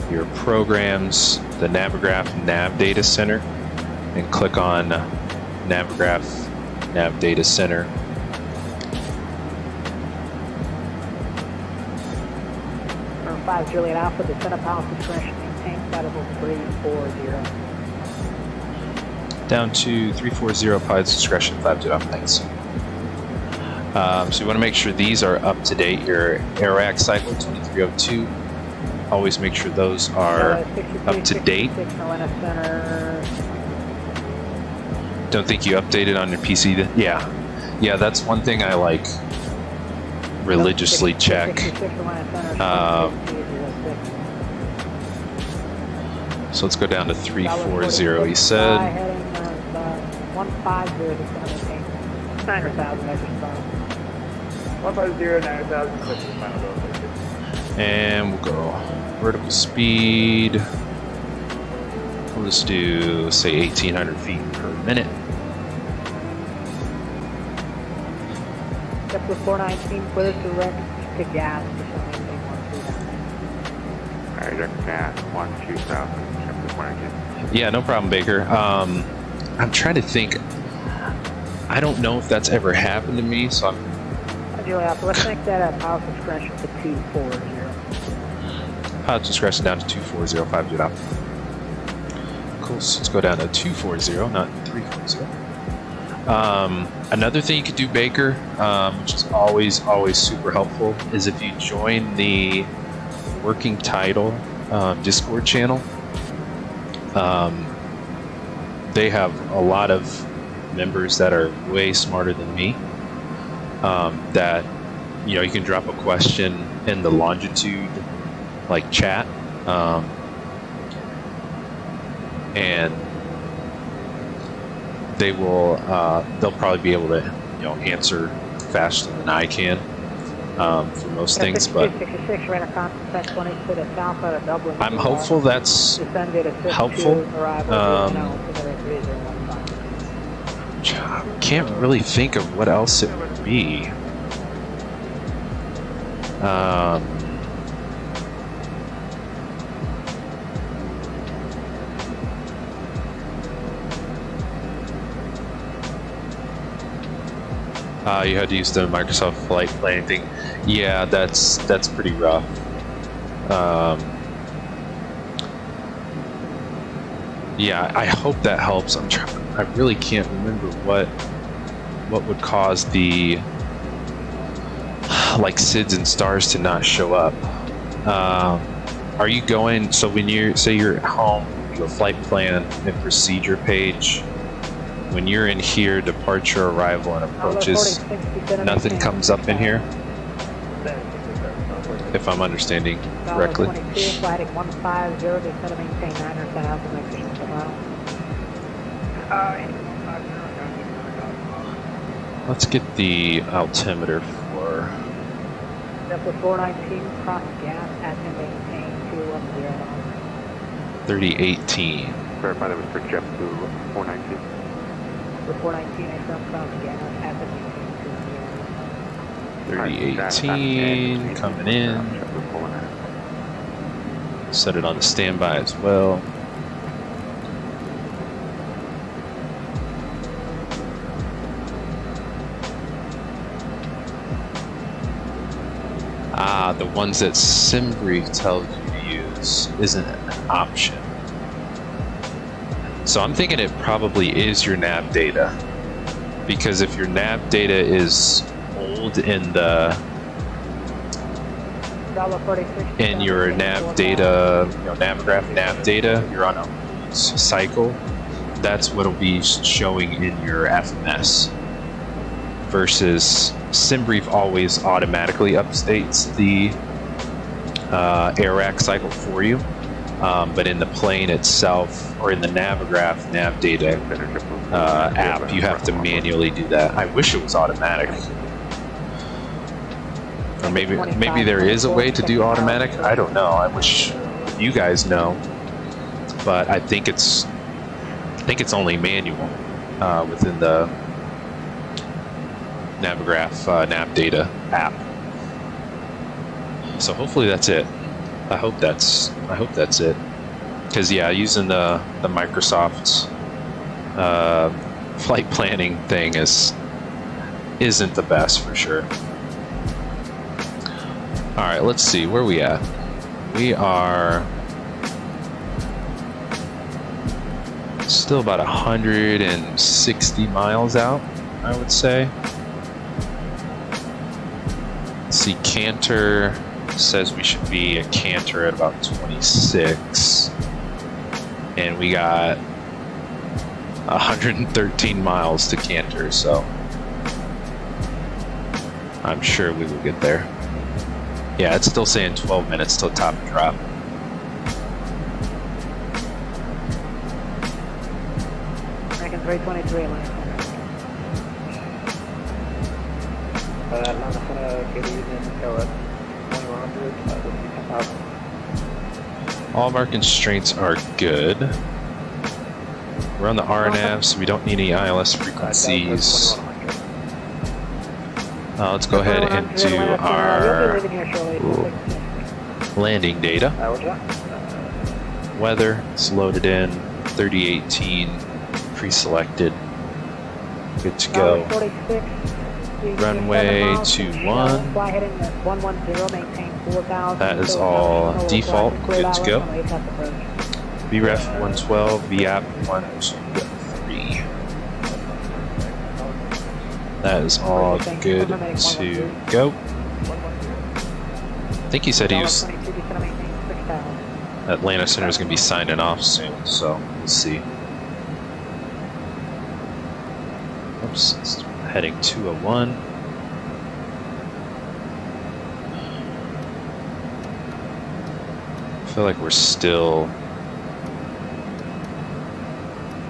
your programs, the Navigraph Nav Data Center, and click on Navigraph Nav Data Center. Number 5 Juliet Alpha, descent of policy discretion, maintain flight level 340. Down to 340, pilot discretion, 5 to thanks. So you want to make sure these are up to date. Your air rack cycle 2302. always make sure those are up to date. Don't think you updated on your PC. Yeah, that's one thing I like religiously check. So let's go down to 340. He said. 150 to 9,000 measures per 150, 9,000, final. And we'll go vertical speed. We'll just do, say, 1,800 feet per minute. Step with 419, clear direct to gas. Alright, direct gas, 12,000, step with 419. Yeah, no problem, Baker. I'm trying to think. I don't know if that's ever happened to me, so I'm... Let's make that a pilot discretion to 240. Pilot discretion down to 240, 50 out. Cool, so let's go down to 240, not 340. Another thing you could do, Baker, which is always super helpful, is if you join the working title Discord channel. They have a lot of members that are way smarter than me. That you can drop a question in the Longitude chat, and they will they'll probably be able to answer faster than I can for most things, but I'm hopeful that's helpful. Can't really think of what else it would be. You had to use the Microsoft Flight Planning thing. Yeah, that's pretty rough. Yeah, I hope that helps. I really can't remember what would cause the SIDS and stars to not show up. Are you going? So when you're at home, you go flight plan and procedure page. When you're in here, departure, arrival, and approaches, nothing comes up in here, if I'm understanding correctly. Let's get the altimeter for 419, cross gas at and maintain 210. 3018. Verify that was for JetBlue 419. For 419, I from cross gas at and maintain 3018 coming in. Set it on the standby as well. The ones that SimBrief tells you to use isn't an option. So I'm thinking it probably is your nav data, because if your nav data is old in your nav data, Navigraph nav data, you're on a old cycle, that's what'll be showing in your FMS. Versus SimBrief always automatically updates the AirAC cycle for you, but in the plane itself or in the Navigraph nav data app, you have to manually do that. I wish it was automatic, or maybe there is a way to do automatic. I don't know. I wish you guys know, but I think it's only manual within the Navigraph nav data app. So hopefully that's it. I hope that's it. Because yeah, using the Microsoft flight planning thing isn't the best for sure. All right, let's see where we at. We are still about 160 miles out, I would say. See, Cantor says we should be at Cantor at about 26, and we got 113 miles to Cantor, so I'm sure we will get there. Yeah, it's still saying 12 minutes till top drop. American 323, All of our constraints are good. We're on the RNAV, so we don't need any ILS frequencies. Let's go ahead and do our landing data. Weather, it's loaded in, 3018, pre-selected, good to go. Runway 21, that is all default, good to go. VREF 112, VAP 123. That is all good to go. I think he said he was Atlanta Center is going to be signing off soon, so we'll see. Oops, it's heading 201. I feel like we're still.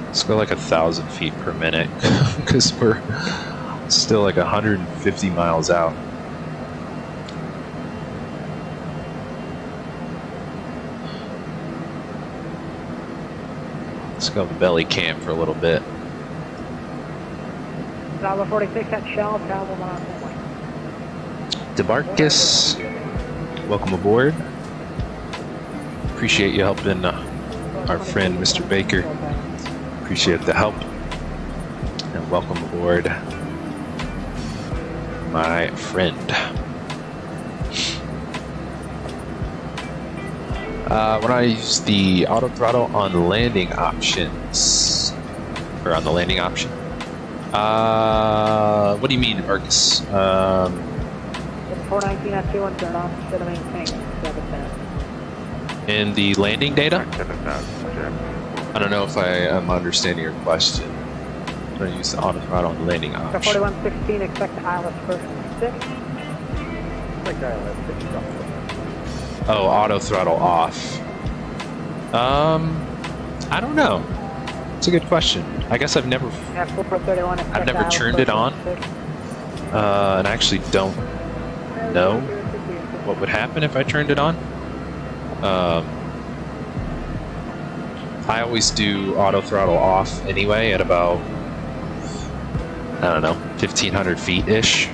Let's go like 1,000 feet per minute because we're still like 150 miles out. Let's go belly camp for a little bit. Bravo 46 at Shell, travel 1 DeBarcus, welcome aboard. Appreciate you helping our friend Mr. Baker. Appreciate the help. And welcome aboard, my friend. When I use the auto throttle on the landing options, or on the landing option, what do you mean, Marcus? 419 at 21, turn on, instead of maintain, 710. In the landing data? I don't know if I am understanding your question. I'm going to use the auto throttle on the landing option. 4116, expect the ILS first and 6. Expect ILS 6. Oh, auto throttle off. I don't know. It's a good question. I guess I've never turned it on, and I actually don't know what would happen if I turned it on. I always do auto throttle off anyway at about, I don't know, 1,500 feet ish,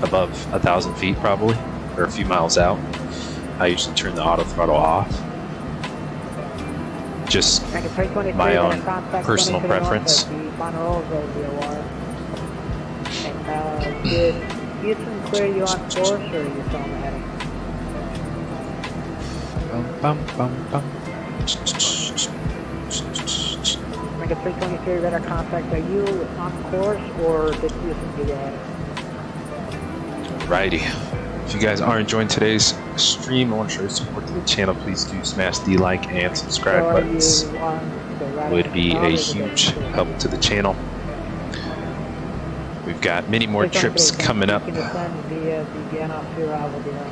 above 1,000 feet probably, or a few miles out. I usually turn the auto throttle off. Just my own personal preference. Did Houston clear you on course, or are you still on the heading? Make a 323 radar contact. Are you on course, or did Houston give you a heading? Alrighty. If you guys are enjoying today's stream, I want to show your support to the channel. Please do smash the like and subscribe buttons. Would be a huge help to the channel. We've got many more trips coming up.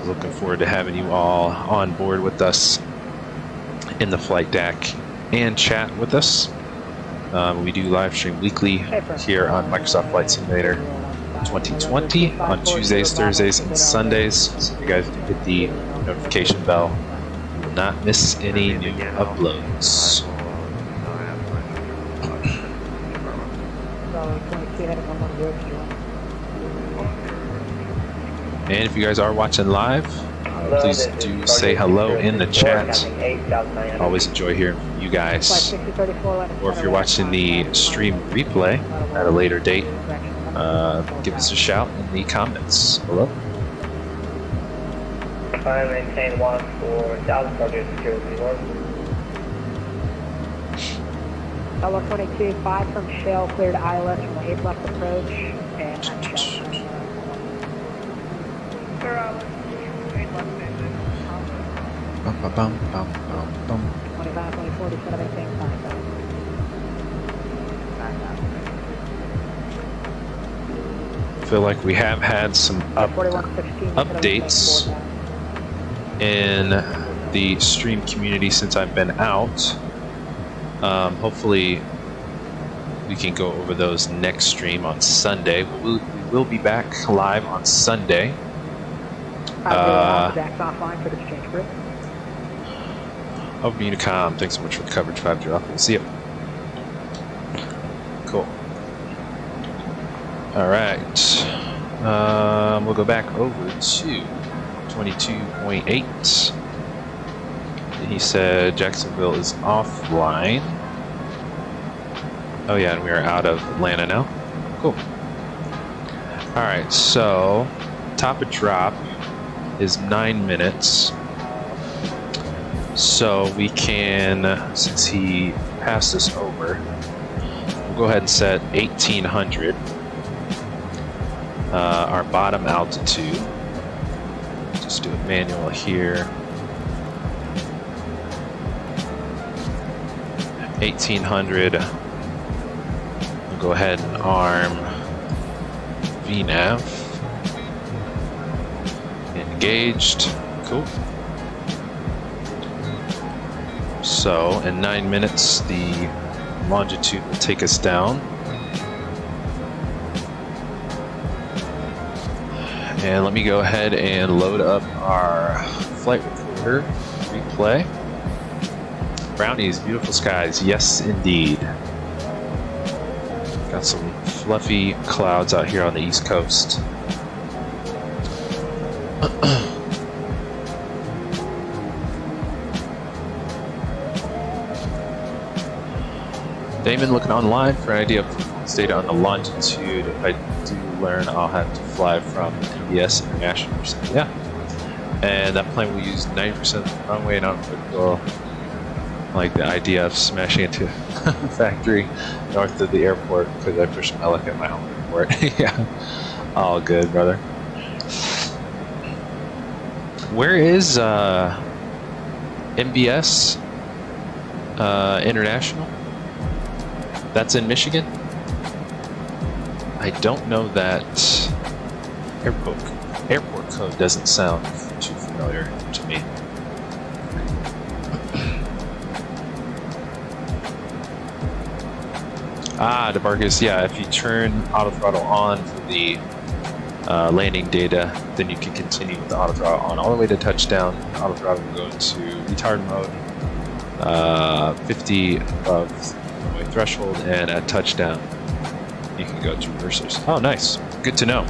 Looking forward to having you all on board with us in the flight deck and chat with us. We do live stream weekly here on Microsoft Flight Simulator 2020 on Tuesdays, Thursdays, and Sundays. So if you guys do hit the notification bell, you will not miss any new uploads. And if you guys are watching live, please do say hello in the chat. Always enjoy hearing from you guys. Or if you're watching the stream replay at a later date, give us a shout in the comments below. Maintain 1 for 1,000 target security work. Tower 22, 5 from Shell, cleared ILS from the 8 left approach, and 25, 24, descend and maintain contact. Feel like we have had some 4116, updates in the stream community since I've been out. Hopefully we can go over those next stream on Sunday. We will be back live on Sunday. Jack's offline for the exchange group. Over Unicom, thanks so much for the coverage. 50. We'll see you. Cool. All right. We'll go back over to 22.8. He said Jacksonville is offline. Oh yeah, and we are out of Atlanta now. Cool. All right, so top of drop is 9 minutes. So we can, since he passed us over, we'll go ahead and set 1800. Our bottom altitude. Just do a manual here. 1800. We'll go ahead and arm VNAV. Engaged. Cool. So in 9 minutes, the longitude will take us down. And let me go ahead and load up our flight recorder replay. Brownies, beautiful skies, yes indeed. Got some fluffy clouds out here on the East Coast. Damon looking online for an idea of performance data on the longitude. If I do learn, I'll have to fly from MBS International or something. Yeah. And that plane will use 90% of the runway, and I don't like the idea of smashing into a factory north of the airport because I pushed my luck at my home airport. Yeah. All good, brother. Where is MBS International? That's in Michigan? I don't know that airport code doesn't sound too familiar to me. DeBarcus, yeah, if you turn auto throttle on for the landing data, then you can continue with the auto throttle on all the way to touchdown. Auto throttle will go into retard mode, 50 above runway threshold, and at touchdown you can go to reversers. Oh, nice. Good to know.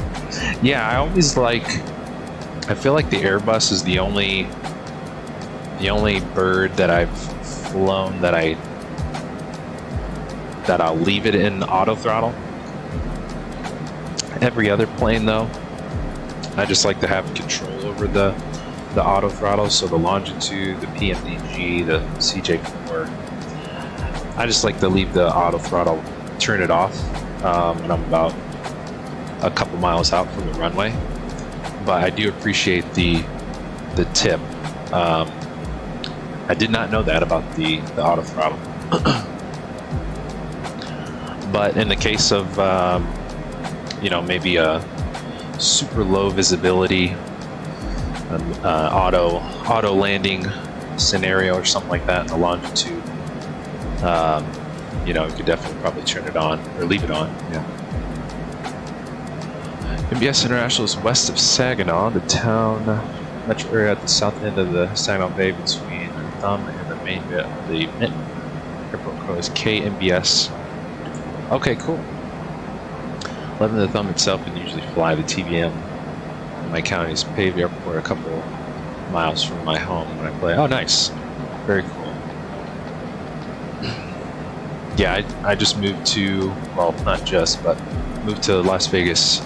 Yeah, I feel like the Airbus is the only bird that I've flown that I'll leave it in auto throttle. Every other plane though, I just like to have control over the auto throttle, so the longitude, the PMDG, the CJ4. I just like to leave the auto throttle, turn it off when I'm about a couple miles out from the runway. But I do appreciate the tip. I did not know that about the auto throttle. But in the case of maybe a super low visibility auto landing scenario or something like that in the longitude, you could definitely probably turn it on or leave it on. Yeah. MBS International is west of Saginaw, the town metro area at the south end of the Saginaw Bay between the Thumb and the main bit of the Minton. Airport code is KMBS. Okay, cool. 11 the Thumb itself can usually fly the TBM in my county's paved airport a couple miles from my home when I play. Oh, nice. Very cool. Yeah, I just moved to, well, not just, but moved to Las Vegas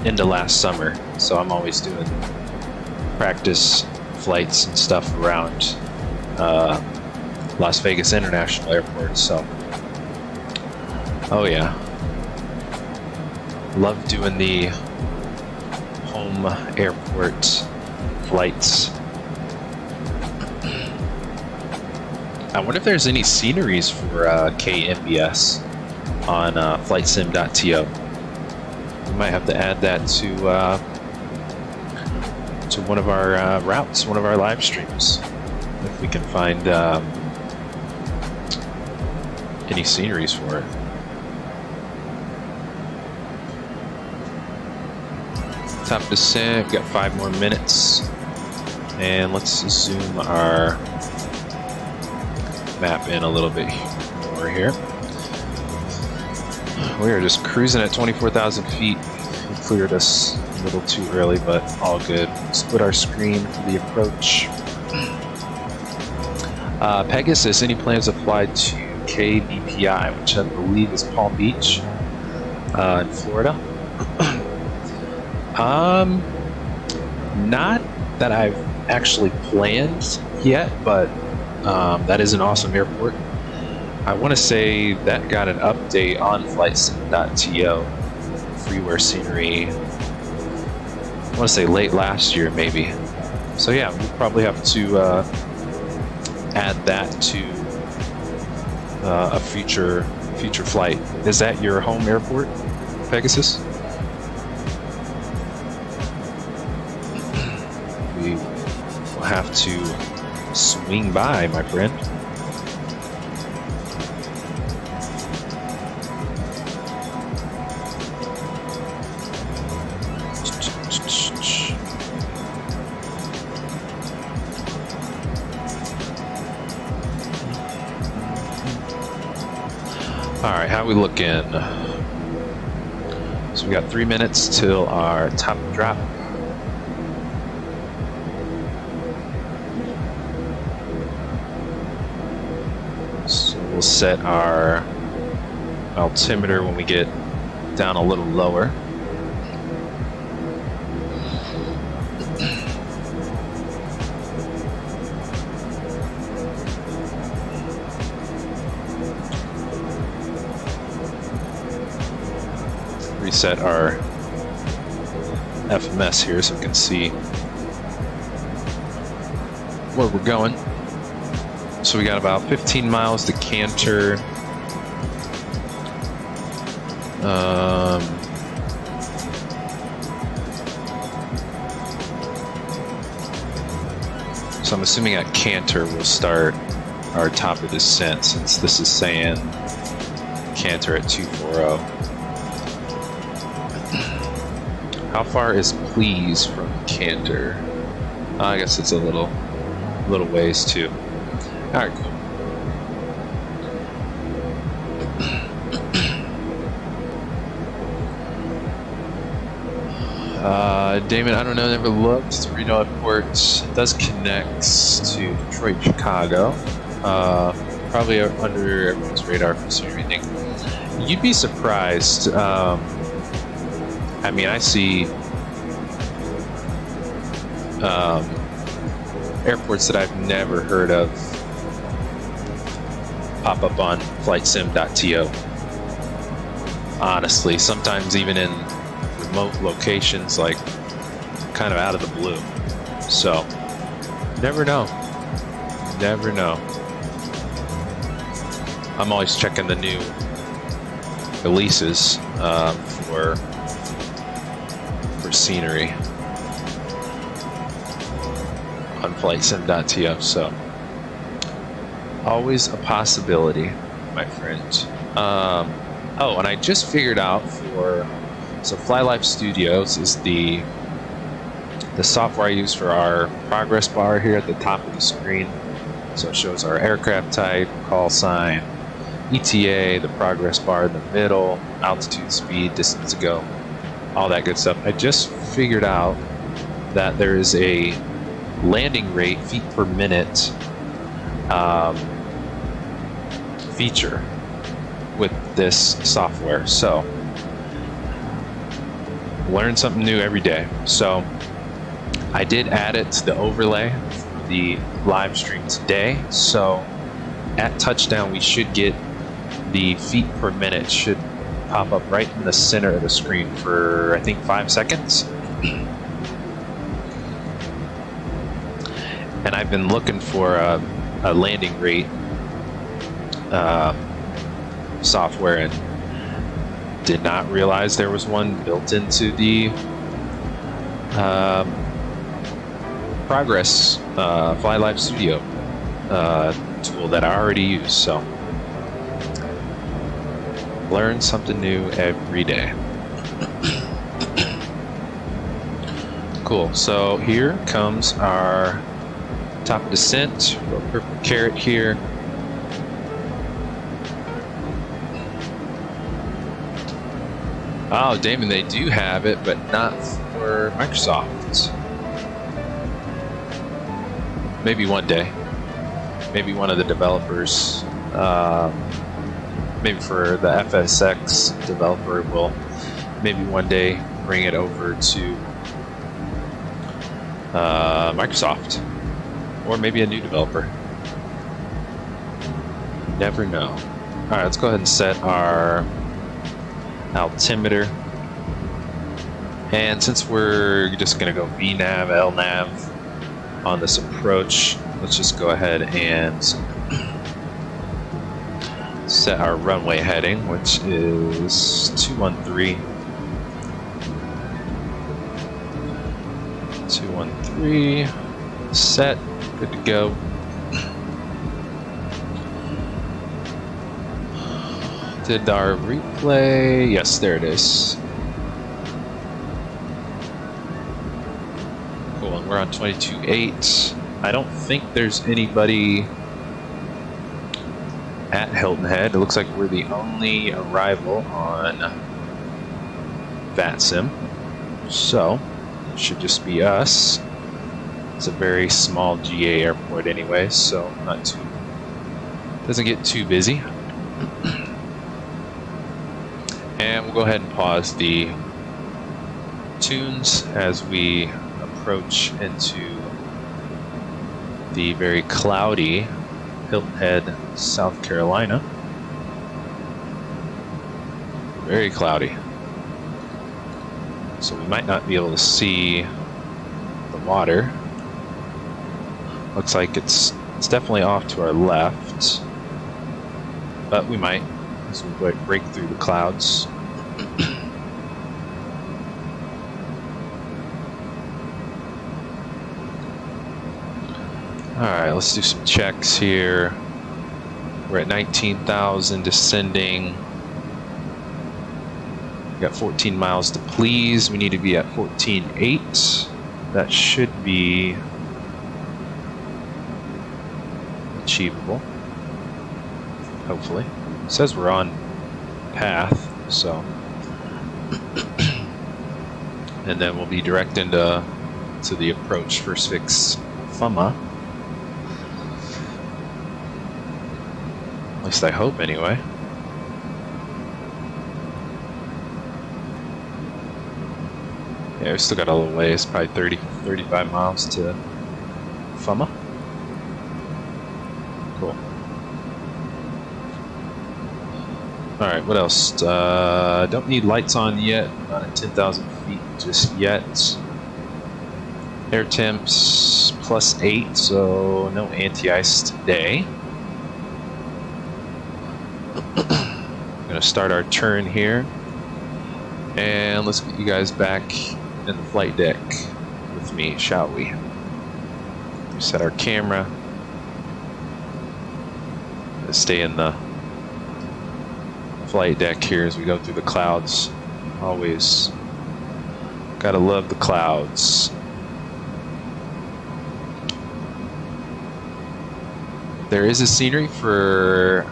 into last summer. So I'm always doing practice flights and stuff around Las Vegas International Airport. So, oh yeah. Love doing the home airport flights. I wonder if there's any sceneries for KNBS on FlightSim.to. We might have to add that to one of our routes, one of our live streams, if we can find any sceneries for it. Top descent, we've got 5 more minutes, and let's zoom our map in a little bit more here. We are just cruising at 24,000 feet. We cleared us a little too early, but all good. Split our screen for the approach. Pegasus, any plans to fly to KBPI, which I believe is Palm Beach in Florida? Not that I've actually planned yet, but that is an awesome airport. I want to say that got an update on FlightSim.to, freeware scenery. I want to say late last year, maybe. So yeah, we'll probably have to add that to a future flight. Is that your home airport, Pegasus? We will have to swing by, my friend. Alright, how we looking? So we got 3 minutes till our top drop. So we'll set our altimeter when we get down a little lower. Reset our FMS here so we can see where we're going. So we got about 15 miles to canter. So I'm assuming at canter we'll start our top of descent, since this is saying canter at 240. How far is Please from canter? I guess it's a little ways too. All right, cool. Damon, I don't know, never looked. Reno Airport does connect to Detroit, Chicago. Probably under everyone's radar for everything. You'd be surprised. I mean, I see airports that I've never heard of pop up on FlightSim.to. Honestly, sometimes even in remote locations, like kind of out of the blue. So, never know. Never know. I'm always checking the new releases for scenery on FlightSim.to, so always a possibility, my friend. Oh, and I just figured out so FlyLife Studios is the software I use for our progress bar here at the top of the screen. So it shows our aircraft type, call sign, ETA, the progress bar in the middle, altitude, speed, distance to go, all that good stuff. I just figured out that there is a landing rate, feet per minute feature with this software. So, learn something new every day. So, I did add it to the overlay for the live stream today. So, at touchdown, we should get the feet per minute should pop up right in the center of the screen for, I think, 5 seconds. And I've been looking for a landing rate software and did not realize there was one built into the Progress Fly Live Studio tool that I already use. So learn something new every day. Cool. So here comes our top of descent. Purple carrot here. Oh, Damon, they do have it, but not for Microsoft. Maybe one day. Maybe one of the developers, maybe for the FSX developer will maybe one day bring it over to Microsoft. Or maybe a new developer. Never know. Alright, let's go ahead and set our altimeter. And since we're just going to go VNAV, LNAV on this approach, let's just go ahead and set our runway heading, which is 213. 213. Set. Good to go. Did our replay? Yes, there it is. Cool, and we're on 22.8. I don't think there's anybody at Hilton Head. It looks like we're the only arrival on Vatsim. So, it should just be us. It's a very small GA airport anyway, so not too, doesn't get too busy. And we'll go ahead and pause the tunes as we approach into the very cloudy Hilton Head, South Carolina. Very cloudy. So we might not be able to see the water. Looks like it's definitely off to our left, but we might as we break through the clouds. Alright, let's do some checks here. We're at 19,000 descending. We got 14 miles to please. We need to be at 14.8. That should be achievable. Hopefully. It says we're on path, so. And then we'll be direct into the approach first fix FUMA. At least I hope anyway. Yeah, we still got a little ways, probably 35 miles to FUMA. Cool. Alright, what else? Don't need lights on yet, not at 10,000 feet just yet. Air temps +8, so no anti-ice today. I'm gonna start our turn here, and let's get you guys back in the flight deck with me, shall we? Set our camera. Let's stay in the flight deck here as we go through the clouds. Always gotta love the clouds. There is a scenery for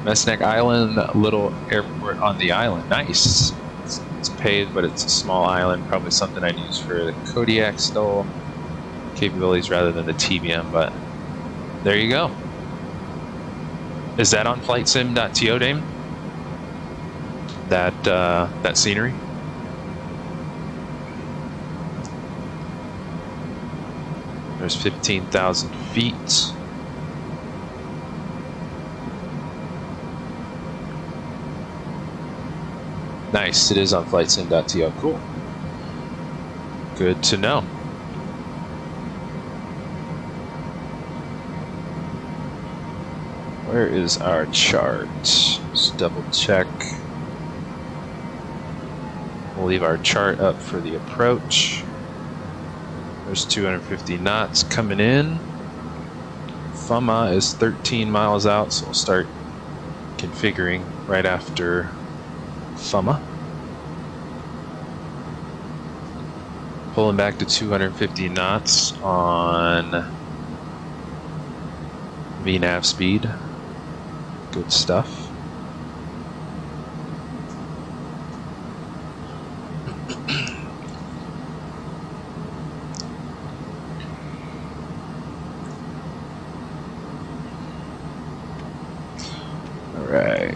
Messneck Island, a little airport on the island. Nice. It's paved, but it's a small island. Probably something I'd use for the Kodiak STOL capabilities rather than the TBM, but there you go. Is that on flightsim.to, Dame? That scenery? There's 15,000 feet. Nice, it is on flightsim.to. Cool. Good to know. Where is our chart? Let's double check. We'll leave our chart up for the approach. There's 250 knots coming in. FUMA is 13 miles out, so we'll start configuring right after FUMA. Pulling back to 250 knots on VNAV speed. Good stuff. All right.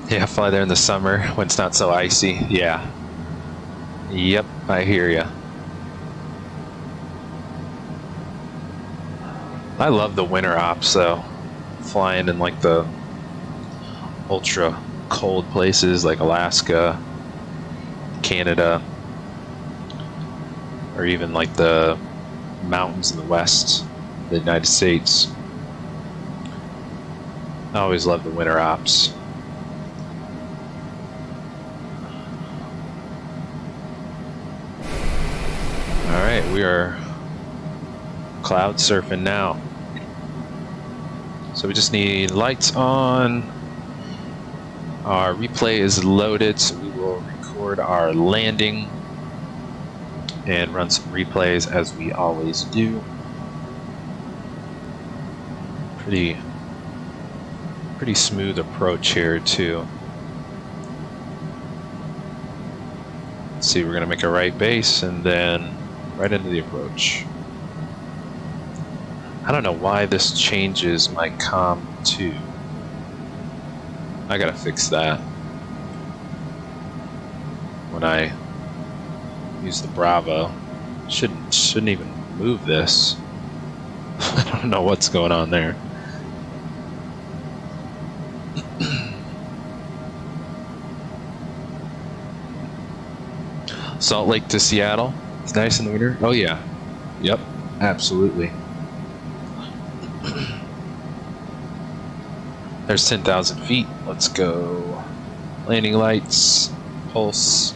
Yeah, fly there in the summer when it's not so icy. Yeah. Yep, I hear ya. I love the winter ops though. Flying in like the ultra cold places like Alaska, Canada, or even like the mountains in the west of the United States. I always love the winter ops. Alright, we are cloud surfing now. So we just need lights on. Our replay is loaded, so we will record our landing and run some replays as we always do. Pretty smooth approach here too. Let's see, we're gonna make a right base and then right into the approach. I don't know why this changes my COM 2. I gotta fix that. When I use the Bravo, shouldn't even move this. I don't know what's going on there. Salt Lake to Seattle. It's nice in the winter. Oh yeah. Yep. Absolutely. There's 10,000 feet. Let's go. Landing lights, pulse,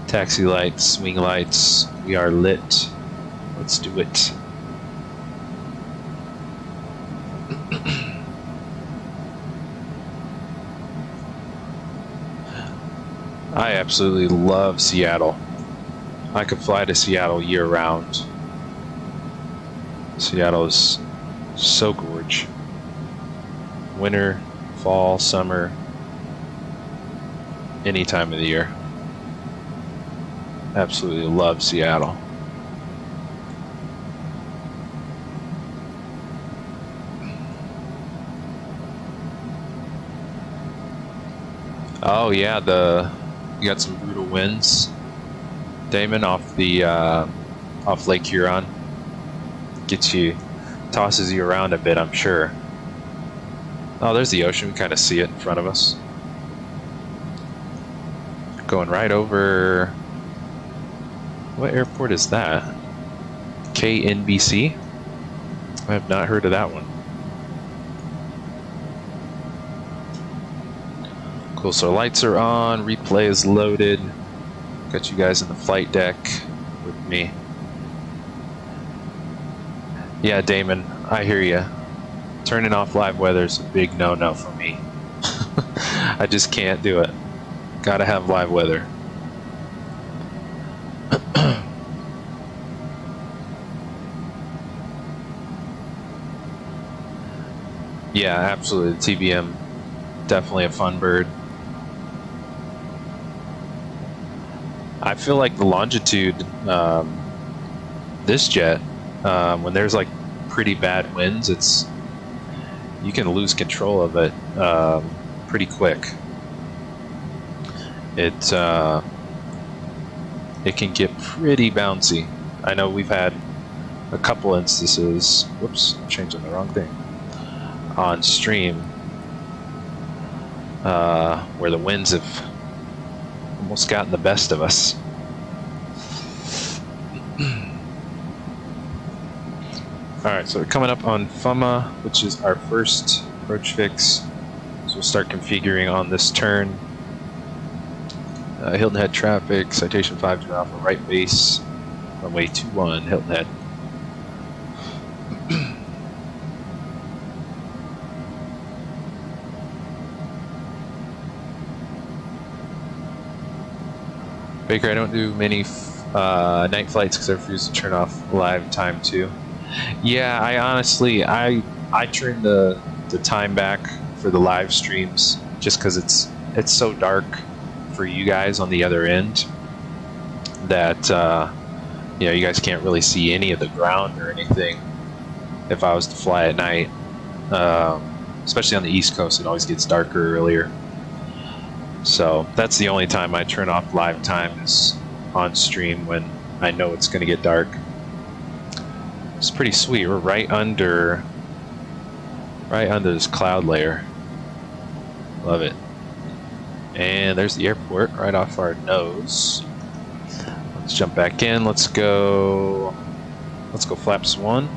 taxi lights, swing lights. We are lit. Let's do it. I absolutely love Seattle. I could fly to Seattle year round. Seattle is so gorgeous. Winter, fall, summer, any time of the year. Absolutely love Seattle. Oh yeah, you got some brutal winds, Damon, off the off Lake Huron. Tosses you around a bit, I'm sure. Oh, there's the ocean. We kind of see it in front of us. Going right over. What airport is that? KNBC? I have not heard of that one. Cool, so lights are on, replay is loaded. Got you guys in the flight deck with me. Yeah, Damon, I hear you. Turning off live weather is a big no-no for me. I just can't do it. Gotta have live weather. Yeah, absolutely. The TBM, definitely a fun bird. I feel like the Longitude, this jet, when there's like pretty bad winds, you can lose control of it pretty quick. It can get pretty bouncy. I know we've had a couple instances. Whoops, I'm changing the wrong thing. on stream, where the winds have almost gotten the best of us. Alright, so we're coming up on FUMA, which is our first approach fix. So we'll start configuring on this turn. Hilton Head traffic, Citation 5 Alpha, right base, runway 21, Hilton Head. Baker, I don't do many night flights because I refuse to turn off live time too. Yeah, I honestly, I turn the time back for the live streams just because it's so dark for you guys on the other end that you know, you guys can't really see any of the ground or anything if I was to fly at night. Especially on the East Coast, it always gets darker earlier. So that's the only time I turn off live time is on stream when I know it's going to get dark. It's pretty sweet. We're right under this cloud layer. Love it. And there's the airport right off our nose. Let's jump back in. Let's go flaps 1.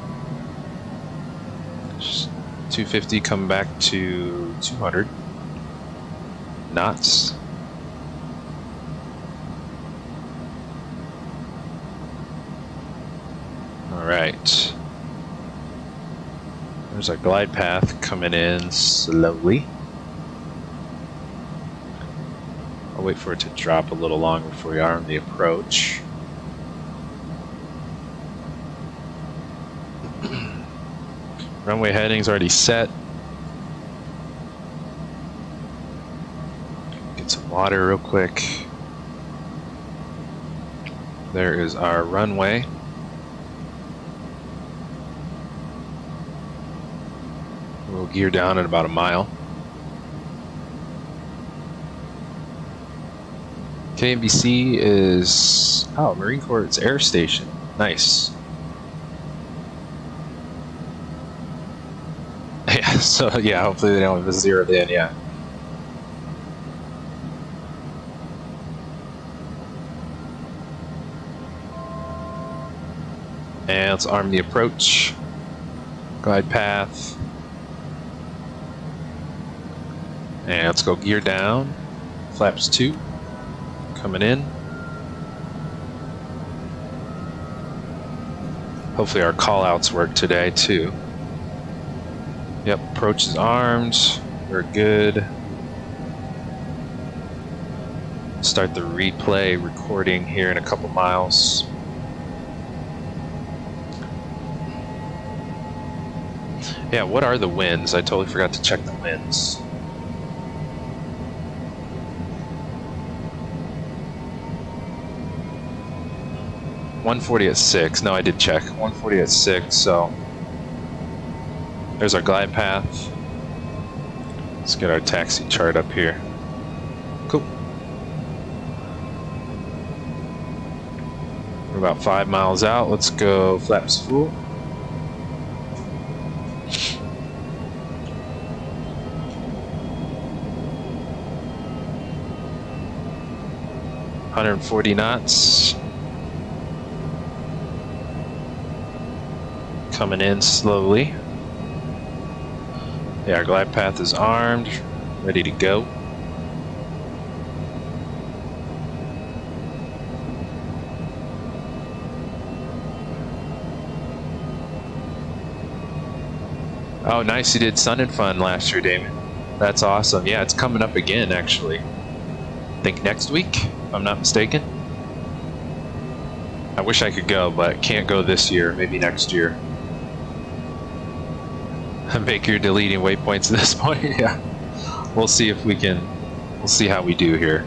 Just 250 come back to 200 knots. Alright. There's our glide path coming in slowly. I'll wait for it to drop a little longer before we arm the approach. Runway heading's already set. Get some water real quick. There is our runway. We'll gear down at about a mile. KMBC is, oh, Marine Corps, it's Air Station. Nice. Yeah, so yeah, hopefully they don't have a zero in, yeah. And let's arm the approach. Glide path. And let's go gear down. Flaps 2. Coming in. Hopefully our call-outs work today too. Yep, approach is armed. We're good. Start the replay recording here in a couple miles. Yeah, what are the winds? I totally forgot to check the winds. .140 at 6. No, I did check. 140 at 6, so there's our glide path. Let's get our taxi chart up here. Cool. We're about 5 miles out. Let's go flaps full. .140 knots. Coming in slowly. Yeah, our glide path is armed, ready to go. Oh, nice, you did Sun and Fun last year, Damon. That's awesome. Yeah, it's coming up again, actually. I think next week, if I'm not mistaken. I wish I could go, but can't go this year, maybe next year. Baker deleting waypoints at this point. Yeah, we'll see if we can. We'll see how we do here.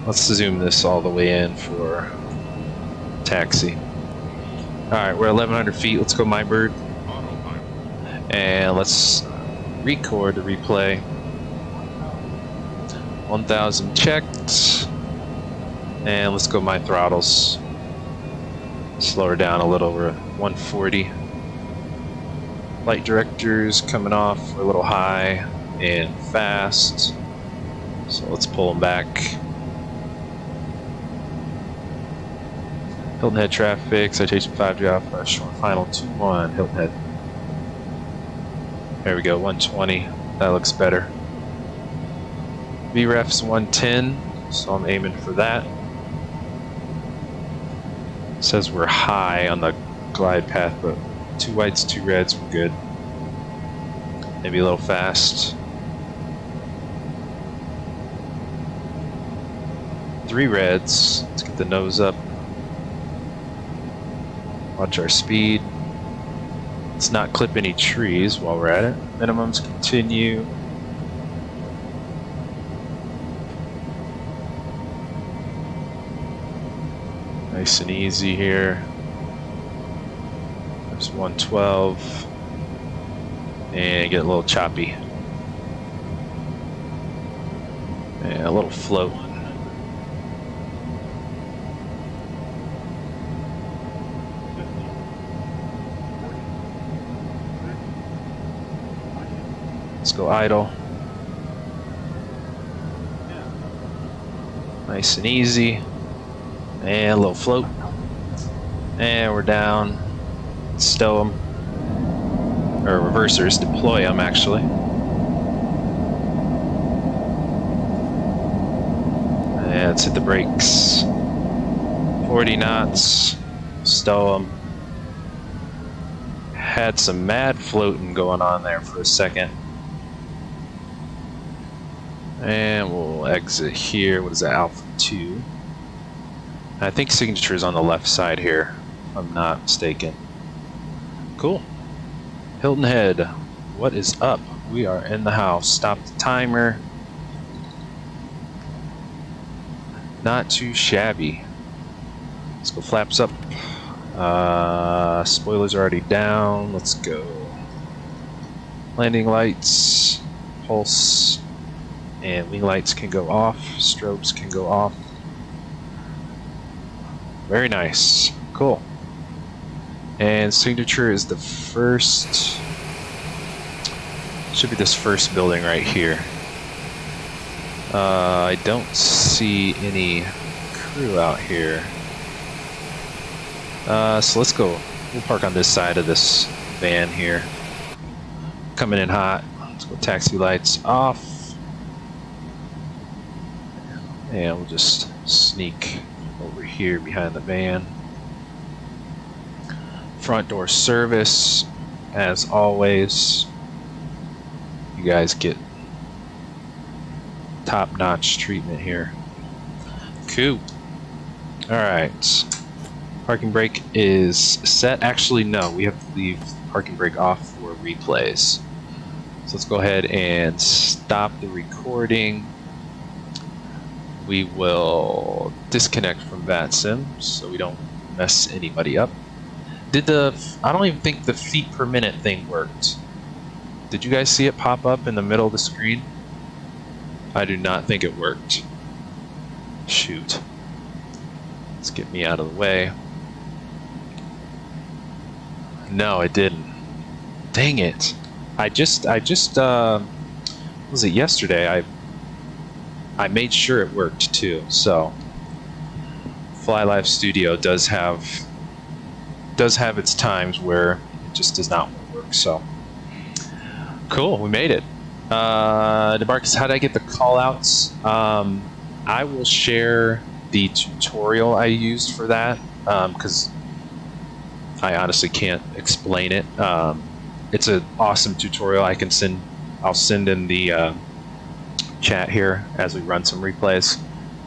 Let's zoom this all the way in for taxi. All right, we're 1,100 feet. Let's go, my bird, and let's record the replay. 1,000 checked, and let's go my throttles. Slow her down a little. We're 140. Flight directors coming off. We're a little high and fast. So let's pull them back. Hilton Head traffic, citation 5G Alpha, short final 2-1, Hilton Head. There we go, 120. That looks better. VREF's 110, so I'm aiming for that. It says we're high on the glide path, but 2 whites, 2 reds, we're good. Maybe a little fast. 3 reds. Let's get the nose up. Watch our speed. Let's not clip any trees while we're at it. Minimums continue. Nice and easy here. There's 112. And get a little choppy. And a little float. Let's go idle. Nice and easy. And a little float. And we're down. Stow them. Or reversers, deploy them actually. And let's hit the brakes. 40 knots. Stow them. Had some mad floating going on there for a second. And we'll exit here. What is that? Alpha 2. I think signature is on the left side here, if I'm not mistaken. Cool. Hilton Head, what is up? We are in the house. Stop the timer. Not too shabby. Let's go flaps up. Spoilers are already down. Let's go. Landing lights, pulse, and wing lights can go off. Strobes can go off. Very nice. Cool. And signature is the first. Should be this first building right here. I don't see any crew out here. So let's go. We'll park on this side of this van here. Coming in hot. Let's go taxi lights off. And we'll just sneak over here behind the van. Front door service, as always. You guys get top-notch treatment here. Cool. Alright. Parking brake is set. Actually, no. We have to leave parking brake off for replays. So let's go ahead and stop the recording. We will disconnect from Vatsim so we don't mess anybody up. I don't even think the feet per minute thing worked. Did you guys see it pop up in the middle of the screen? I do not think it worked. Shoot. Let's get me out of the way. No, it didn't. Dang it. I just was it yesterday? I made sure it worked too. So Fly Live Studio does have its times where it just does not work. So cool, we made it. DeMarcus, how did I get the call outs? I will share the tutorial I used for that because I honestly can't explain it. It's an awesome tutorial. I'll send in the chat here as we run some replays.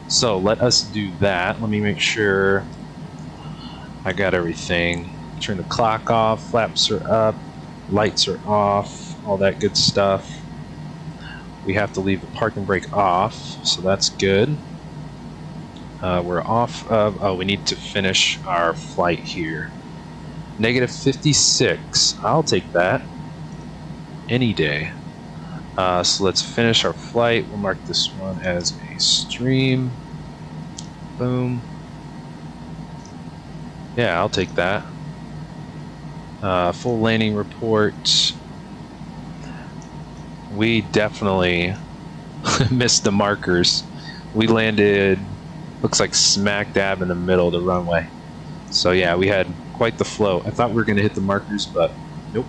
So let us do that. Let me make sure I got everything. Turn the clock off, flaps are up, lights are off, all that good stuff. We have to leave the parking brake off, so that's good. We're off of, oh, we need to finish our flight here. -56, I'll take that any day. So let's finish our flight. We'll mark this one as a stream. Boom. Yeah, I'll take that. Full landing report. We definitely missed the markers. We landed, looks like smack dab in the middle of the runway. So yeah, we had quite the flow. I thought we were going to hit the markers, but nope.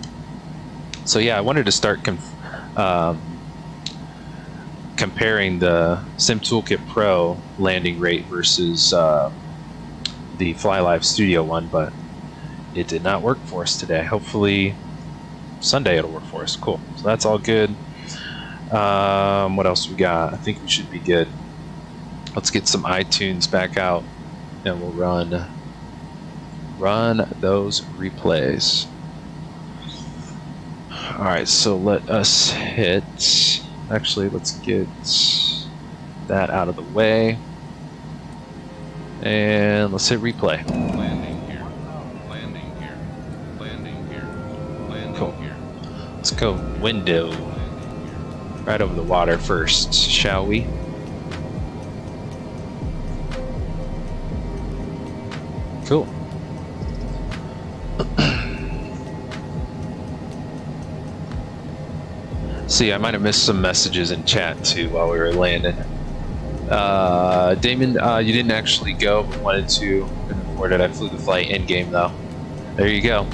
So yeah, I wanted to start comparing the Sim Toolkit Pro landing rate versus the FlyLive Studio one, but it did not work for us today. Hopefully Sunday it'll work for us. Cool. So that's all good. What else we got? I think we should be good. Let's get some iTunes back out and we'll run those replays. All right, so let us hit, actually let's get that out of the way and let's hit replay. Landing here, landing here, landing here, landing Cool. here. Let's go window right over the water first, shall we? Cool. See, I might have missed some messages in chat too while we were landing. Damon, you didn't actually go, but wanted to report it. I flew the flight in game though. There you go.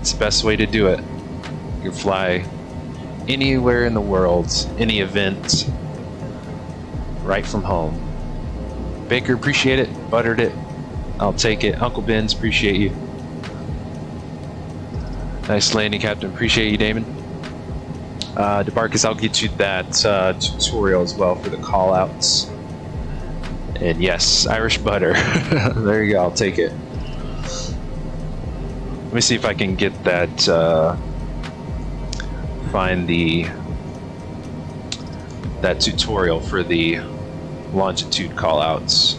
It's the best way to do it. You can fly anywhere in the world, any event, right from home. Baker, appreciate it. Buttered it. I'll take it. Uncle Ben's, appreciate you. Nice landing, Captain. Appreciate you, Damon. DeBarcus, I'll get you that tutorial as well for the call-outs. And yes, Irish butter. There you go. I'll take it. Let me see if I can get that. Find that tutorial for the longitude call-outs.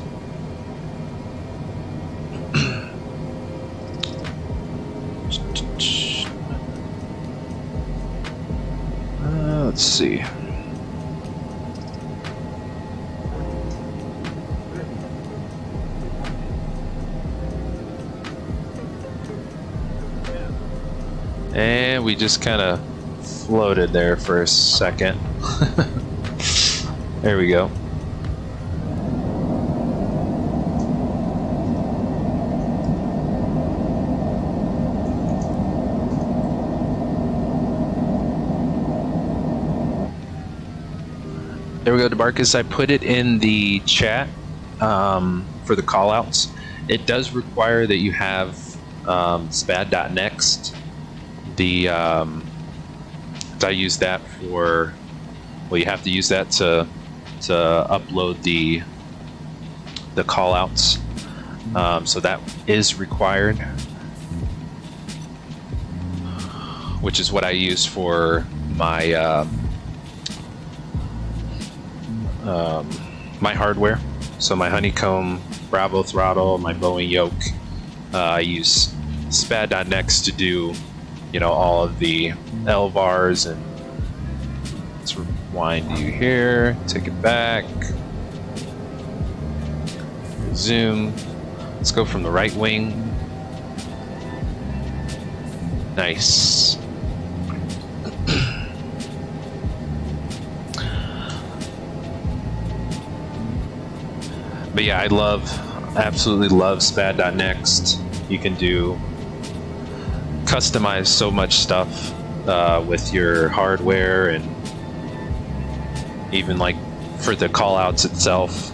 Let's see. And we just kind of floated there for a second. There we go. There we go, DeBarcus. I put it in the chat for the callouts. It does require that you have Spad.Next. I use that for, well, you have to use that to upload the callouts. So that is required, which is what I use for my my hardware. So my Honeycomb, Bravo Throttle, my Boeing Yoke, I use Spad.Next to do, you know, all of the LVARs. And let's rewind you here, take it back, zoom. Let's go from the right wing. Nice. But yeah, I absolutely love Spad.Next. You can customize so much stuff with your hardware, and even like for the callouts itself,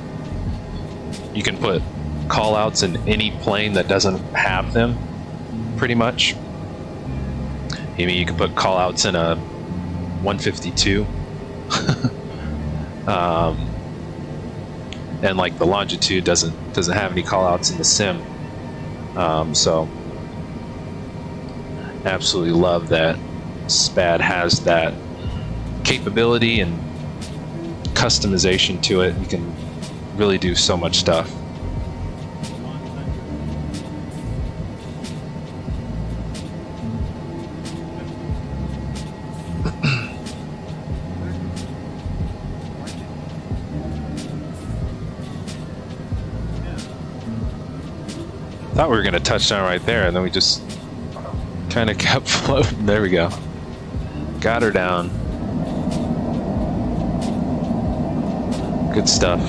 you can put callouts in any plane that doesn't have them, pretty much. I mean, you can put callouts in a 152. And like the longitude doesn't have any callouts in the sim, so absolutely love that Spad has that capability and customization to it. You can really do so much stuff. Thought we were going to touch down right there, and then we just kind of kept floating. There we go. Got her down. Good stuff.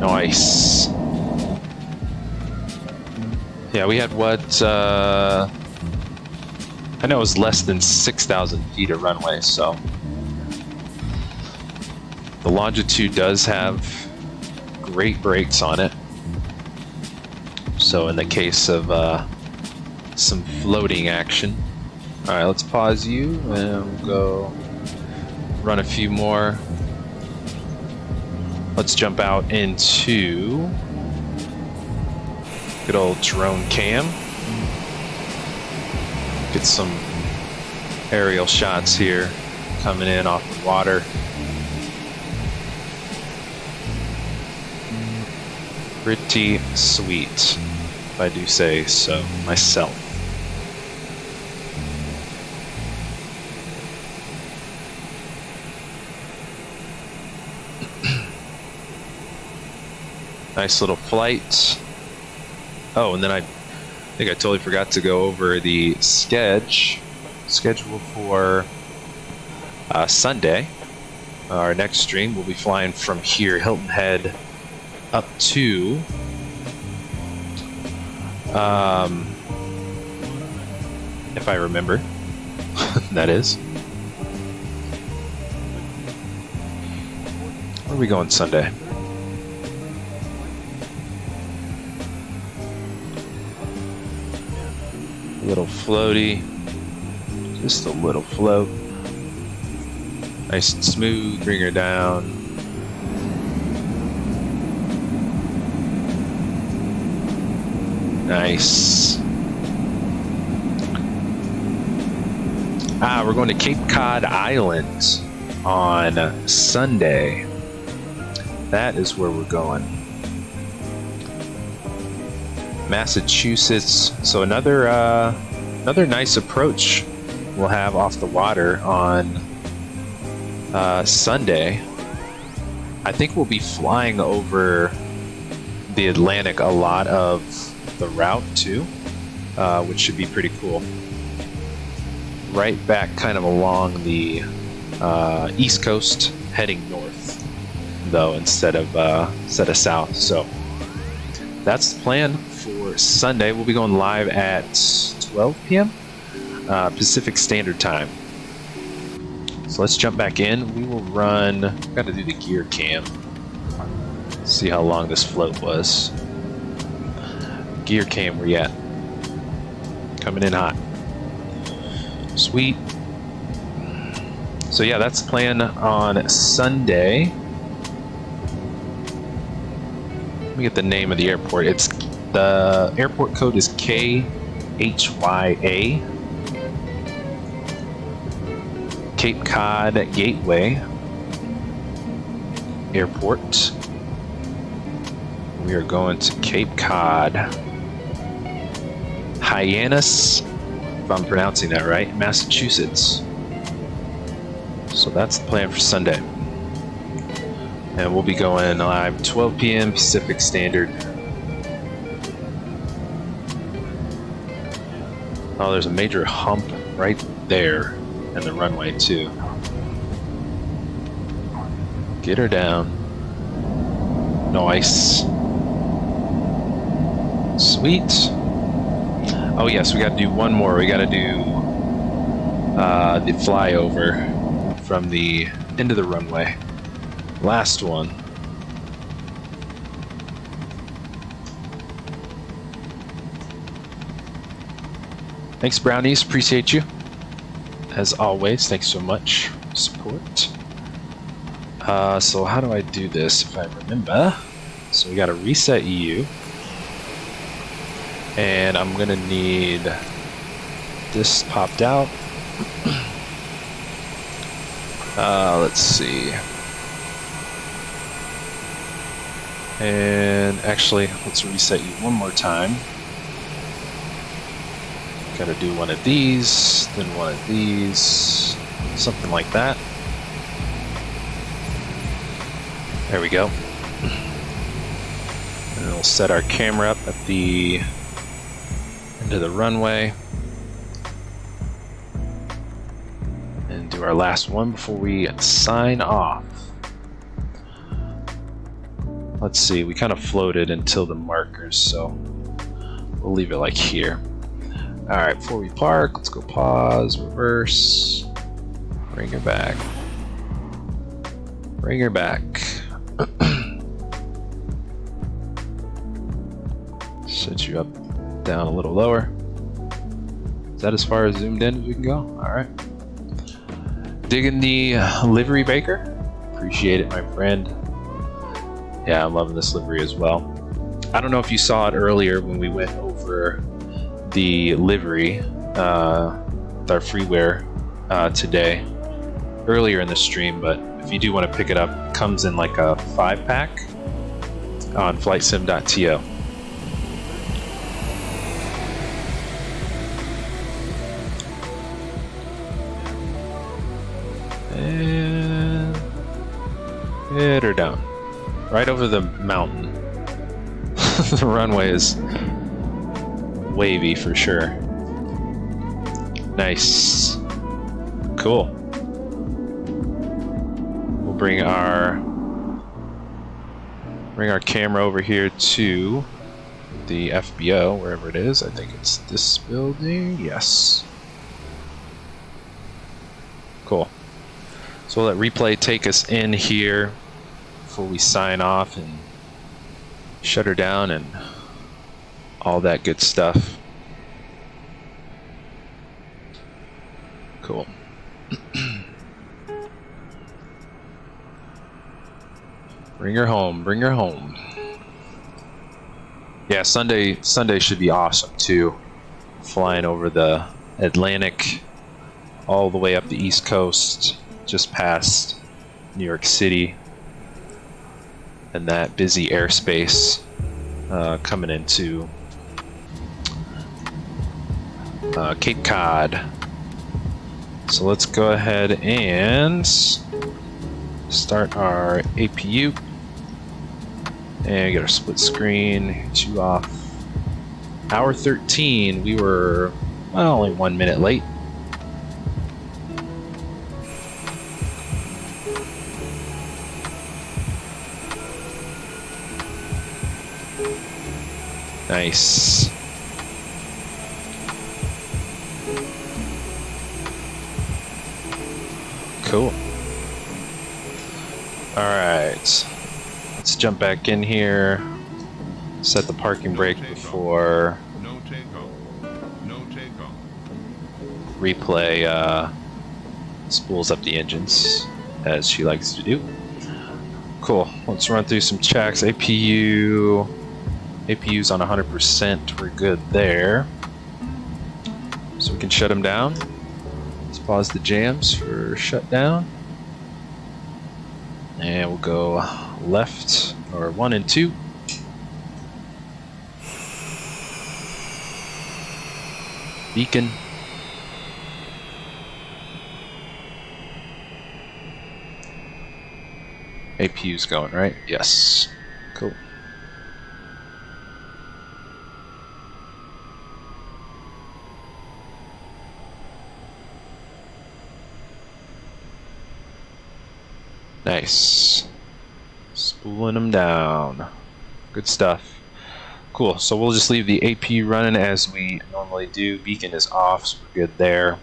Nice. Yeah, we had what? I know it was less than 6,000 feet of runway, so the Longitude does have great brakes on it. So in the case of some floating action. All right, let's pause you and we'll go run a few more. Let's jump out into good old drone cam. Get some aerial shots here coming in off the water. Pretty sweet, if I do say so myself. Nice little flight. Oh, and then I think I totally forgot to go over the schedule for Sunday. Our next stream, we'll be flying from here, Hilton Head, up to if I remember, that is. Where are we going Sunday? A little floaty, just a little float. Nice and smooth, bring her down. Nice. We're going to Cape Cod Island on Sunday. That is where we're going. Massachusetts. So another nice approach we'll have off the water on Sunday. I think we'll be flying over the Atlantic a lot of the route too, which should be pretty cool. Right back kind of along the East Coast, heading north though, instead of south. So that's the plan for Sunday. We'll be going live at 12 p.m. Pacific Standard Time. So let's jump back in. We will run, got to do the gear cam. See how long this float was. Gear cam, where you at? Coming in hot. Sweet. So yeah, that's the plan on Sunday. Let me get the name of the airport. It's the airport code is KHYA. Cape Cod Gateway Airport. We are going to Cape Cod. Hyannis, if I'm pronouncing that right, Massachusetts. So that's the plan for Sunday. And we'll be going live 12 p.m. Pacific Standard. Oh, there's a major hump right there in the runway too. Get her down. Nice. Sweet. Oh yes, we got to do one more. We got to do the flyover from the end of the runway. Last one. Thanks, Brownies. Appreciate you. As always, thanks so much for support. So how do I do this if I remember? So we got to reset EU. And I'm going to need this popped out. Let's see. And actually, let's reset you one more time. Gotta do one of these, then one of these, something like that. There we go. And we'll set our camera up at the end of the runway. And do our last one before we sign off. Let's see, we kind of floated until the markers, so we'll leave it like here. Alright, before we park, let's go pause, reverse, bring her back. Bring her back. Set you up, down a little lower. Is that as far as zoomed in as we can go? Alright. Digging the livery, Baker? Appreciate it, my friend. Yeah, I'm loving this livery as well. I don't know if you saw it earlier when we went over the livery with our freeware today, earlier in the stream, but if you do want to pick it up, it comes in like a 5-pack on flightsim.to. And hit her down. Right over the mountain. The runway is wavy for sure. Nice. Cool. We'll bring our camera over here to the FBO, wherever it is. I think it's this building. Yes. Cool. So we'll let replay take us in here before we sign off and shut her down and all that good stuff. Cool. Bring her home, bring her home. Yeah, Sunday should be awesome too. Flying over the Atlantic all the way up the East Coast, just past New York City. And that busy airspace coming into Cape Cod. So let's go ahead and start our APU and get our split screen. Hit you off. Hour 13. We were only 1 minute late. Nice. Cool. Alright. Let's jump back in here. Set the parking brake before No takeoff. No takeoff. replay spools up the engines, as she likes to do. Cool. Let's run through some checks. APU's on 100%. We're good there. So we can shut them down. Let's pause the jams for shutdown. And we'll go left, or 1 and 2. Beacon. APU's going, right? Yes. Cool. Nice. Spooling them down. Good stuff. Cool. So we'll just leave the AP running as we normally do. Beacon is off, so we're good there.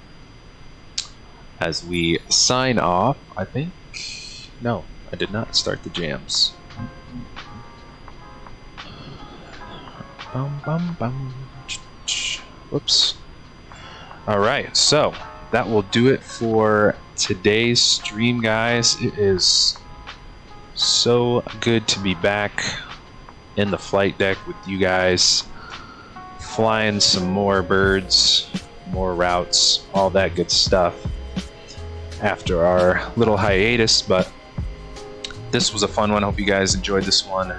As we sign off, I think. No, I did not start the jams. Bum, bum, bum. Whoops. Alright, so that will do it for today's stream, guys. It is so good to be back in the flight deck with you guys, flying some more birds, more routes, all that good stuff after our little hiatus. But this was a fun one. Hope you guys enjoyed this one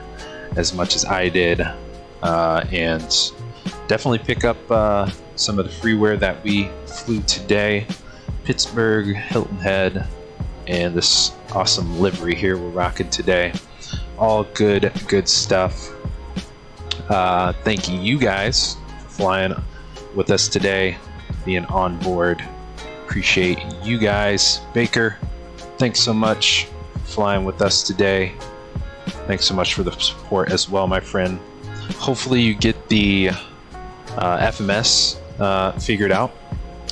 as much as I did, and definitely pick up some of the freeware that we flew today. Pittsburgh, Hilton Head, and this awesome livery here we're rocking today. All good stuff. Thank you guys for flying with us today, being on board. Appreciate you guys. Baker, thanks so much for flying with us today. Thanks so much for the support as well, my friend. Hopefully you get the FMS figured out.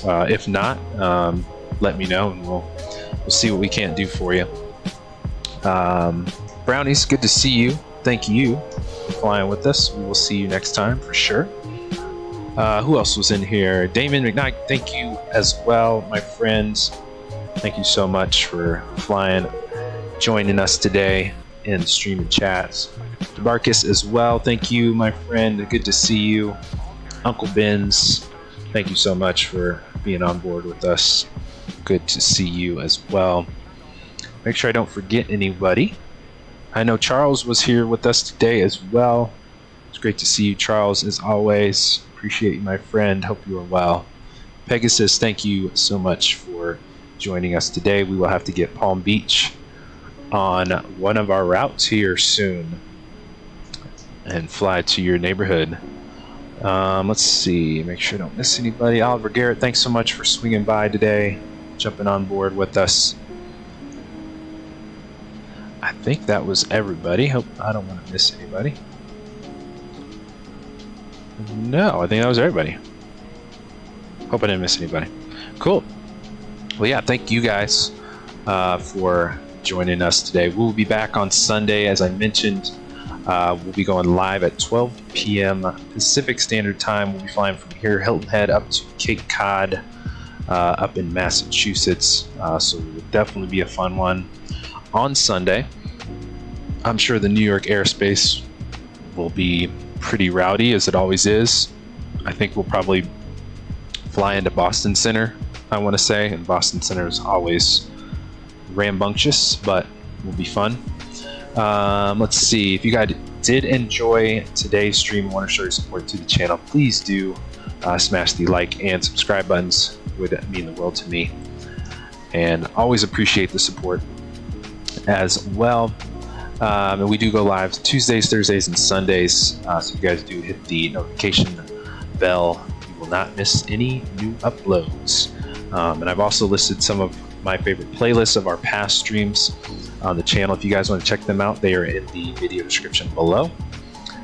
If not, let me know and we'll see what we can't do for you. Brownies, good to see you. Thank you for flying with us. We will see you next time for sure. Who else was in here? Damon McKnight, thank you as well, my friends. Thank you so much for flying, joining us today in stream and chats. DeMarcus as well, thank you, my friend. Good to see you. Uncle Benz, thank you so much for being on board with us. Good to see you as well. Make sure I don't forget anybody. I know Charles was here with us today as well. It's great to see you, Charles, as always. Appreciate you, my friend. Hope you are well. Pegasus, thank you so much for joining us today. We will have to get Palm Beach on one of our routes here soon and fly to your neighborhood. Let's see, make sure I don't miss anybody. Oliver Garrett, thanks so much for swinging by today, jumping on board with us. I think that was everybody. Hope I don't want to miss anybody. No, I think that was everybody. Hope I didn't miss anybody. Cool. Well, yeah, thank you guys for joining us today. We'll be back on Sunday, as I mentioned. We'll be going live at 12 p.m. Pacific Standard Time. We'll be flying from here, Hilton Head, up to Cape Cod, up in Massachusetts. So it will definitely be a fun one on Sunday. I'm sure the New York airspace will be pretty rowdy, as it always is. I think we'll probably fly into Boston Center, I want to say, and Boston Center is always rambunctious, but will be fun. Let's see, if you guys did enjoy today's stream and want to show your support to the channel, please do smash the like and subscribe buttons. It would mean the world to me, and always appreciate the support as well. And we do go live Tuesdays, Thursdays, and Sundays, so if you guys do hit the notification bell, you will not miss any new uploads. And I've also listed some of my favorite playlists of our past streams on the channel. If you guys want to check them out, they are in the video description below,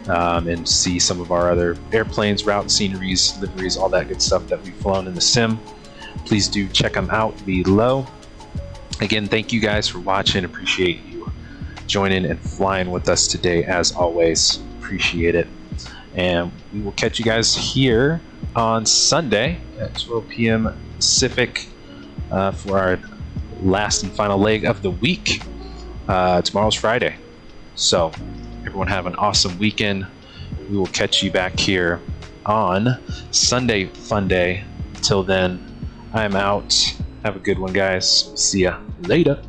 and see some of our other airplanes, route sceneries, liveries, all that good stuff that we've flown in the sim. Please do check them out below. Again, thank you guys for watching. Appreciate you joining and flying with us today, as always. Appreciate it. And we will catch you guys here on Sunday at 12 p.m. Pacific for our last and final leg of the week. Tomorrow's Friday. So everyone have an awesome weekend. We will catch you back here on Sunday Fun Day. Until then, I'm out. Have a good one, guys. See ya later.